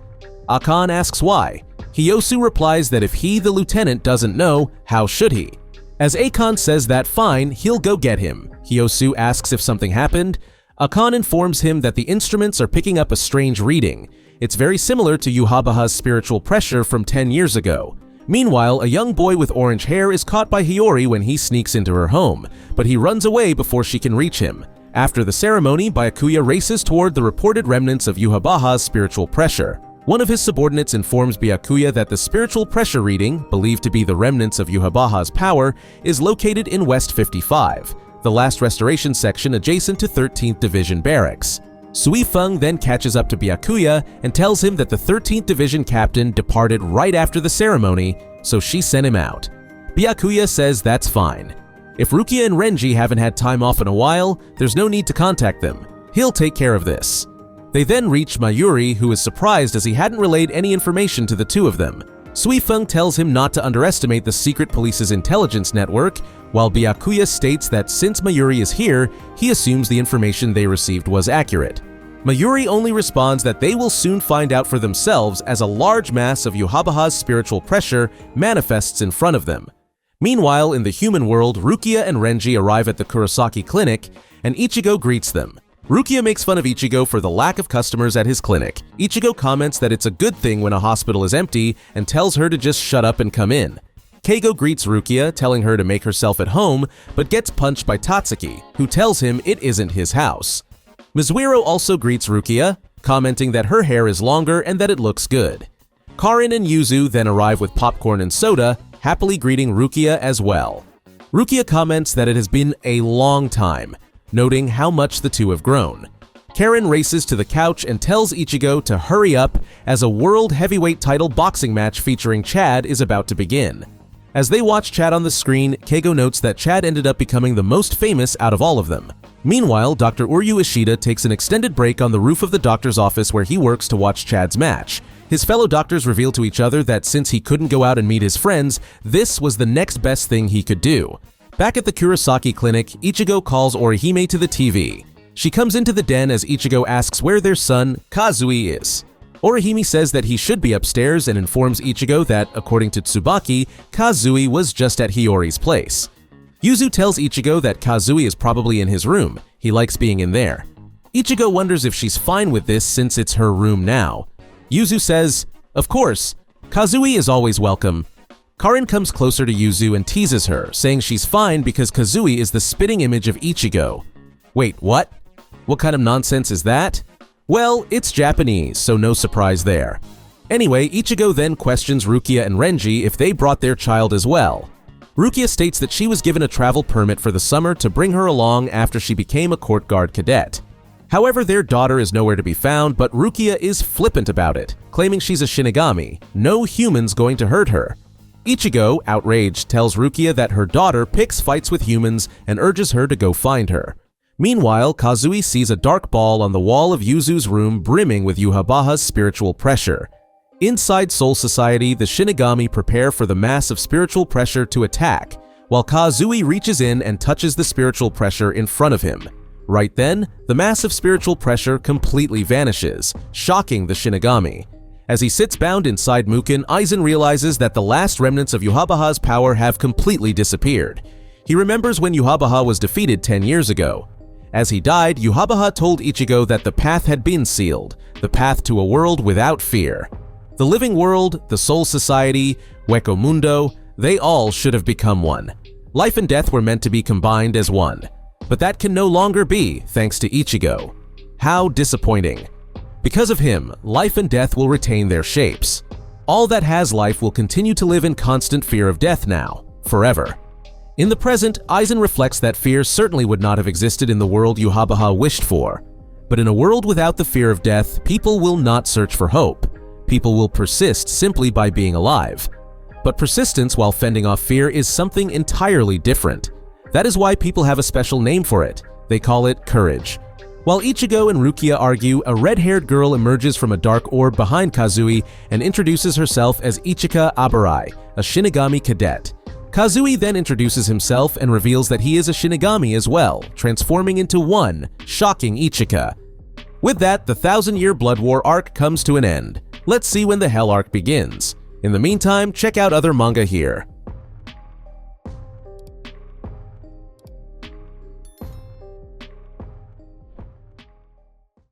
Akon asks why. Hiyosu replies that if he, the lieutenant, doesn't know, how should he? As Akon says that fine, he'll go get him. Hiyosu asks if something happened. Akon informs him that the instruments are picking up a strange reading. It's very similar to Yuhabaha's spiritual pressure from 10 years ago. Meanwhile, a young boy with orange hair is caught by Hiyori when he sneaks into her home, but he runs away before she can reach him. After the ceremony, Byakuya races toward the reported remnants of Yuhabaha's spiritual pressure. One of his subordinates informs Byakuya that the spiritual pressure reading, believed to be the remnants of Yuhabaha's power, is located in West 55. the last restoration section adjacent to 13th Division Barracks. Sui Feng then catches up to Byakuya and tells him that the 13th Division captain departed right after the ceremony, so she sent him out. Byakuya says that's fine. If Rukia and Renji haven't had time off in a while, there's no need to contact them. He'll take care of this. They then reach Mayuri, who is surprised as he hadn't relayed any information to the two of them. Sui Feng tells him not to underestimate the secret police's intelligence network, while Byakuya states that since Mayuri is here, he assumes the information they received was accurate. Mayuri only responds that they will soon find out for themselves as a large mass of Yhwach's spiritual pressure manifests in front of them. Meanwhile, in the human world, Rukia and Renji arrive at the Kurosaki clinic, and Ichigo greets them. Rukia makes fun of Ichigo for the lack of customers at his clinic. Ichigo comments that it's a good thing when a hospital is empty and tells her to just shut up and come in. Keigo greets Rukia, telling her to make herself at home, but gets punched by Tatsuki, who tells him it isn't his house. Mizuhiro also greets Rukia, commenting that her hair is longer and that it looks good. Karin and Yuzu then arrive with popcorn and soda, happily greeting Rukia as well. Rukia comments that it has been a long time, noting how much the two have grown. Karin races to the couch and tells Ichigo to hurry up as a world heavyweight title boxing match featuring Chad is about to begin. As they watch Chad on the screen, Keigo notes that Chad ended up becoming the most famous out of all of them. Meanwhile, Dr. Uryu Ishida takes an extended break on the roof of the doctor's office where he works to watch Chad's match. His fellow doctors reveal to each other that since he couldn't go out and meet his friends, this was the next best thing he could do. Back at the Kurosaki clinic, Ichigo calls Orihime to the TV. She comes into the den as Ichigo asks where their son, Kazui, is. Orihime says that he should be upstairs and informs Ichigo that, according to Tsubaki, Kazui was just at Hiyori's place. Yuzu tells Ichigo that Kazui is probably in his room. He likes being in there. Ichigo wonders if she's fine with this since it's her room now. Yuzu says, "Of course, Kazui is always welcome." Karin comes closer to Yuzu and teases her, saying she's fine because Kazui is the spitting image of Ichigo. Wait, what? What kind of nonsense is that? Well, it's Japanese, so no surprise there. Anyway, Ichigo then questions Rukia and Renji if they brought their child as well. Rukia states that she was given a travel permit for the summer to bring her along after she became a court guard cadet. However, their daughter is nowhere to be found, but Rukia is flippant about it, claiming she's a Shinigami, no humans going to hurt her. Ichigo, outraged, tells Rukia that her daughter picks fights with humans and urges her to go find her. Meanwhile, Kazui sees a dark ball on the wall of Yuzu's room brimming with Yhwach's spiritual pressure. Inside Soul Society, the Shinigami prepare for the mass of spiritual pressure to attack, while Kazui reaches in and touches the spiritual pressure in front of him. Right then, the mass of spiritual pressure completely vanishes, shocking the Shinigami. As he sits bound inside Muken, Aizen realizes that the last remnants of Yhwach's power have completely disappeared. He remembers when Yhwach was defeated 10 years ago. As he died, Yhwach told Ichigo that the path had been sealed, the path to a world without fear. The living world, the Soul Society, Hueco Mundo, they all should have become one. Life and death were meant to be combined as one. But that can no longer be, thanks to Ichigo. How disappointing. Because of him, life and death will retain their shapes. All that has life will continue to live in constant fear of death now, forever. In the present, Aizen reflects that fear certainly would not have existed in the world Yhwach wished for. But in a world without the fear of death, people will not search for hope. People will persist simply by being alive. But persistence while fending off fear is something entirely different. That is why people have a special name for it. They call it courage. While Ichigo and Rukia argue, a red-haired girl emerges from a dark orb behind Kazui and introduces herself as Ichika Abarai, a Shinigami cadet. Kazui then introduces himself and reveals that he is a Shinigami as well, transforming into one, shocking Ichika. With that, the 1000-year Blood War arc comes to an end. Let's see when the Hell arc begins. In the meantime, check out other manga here.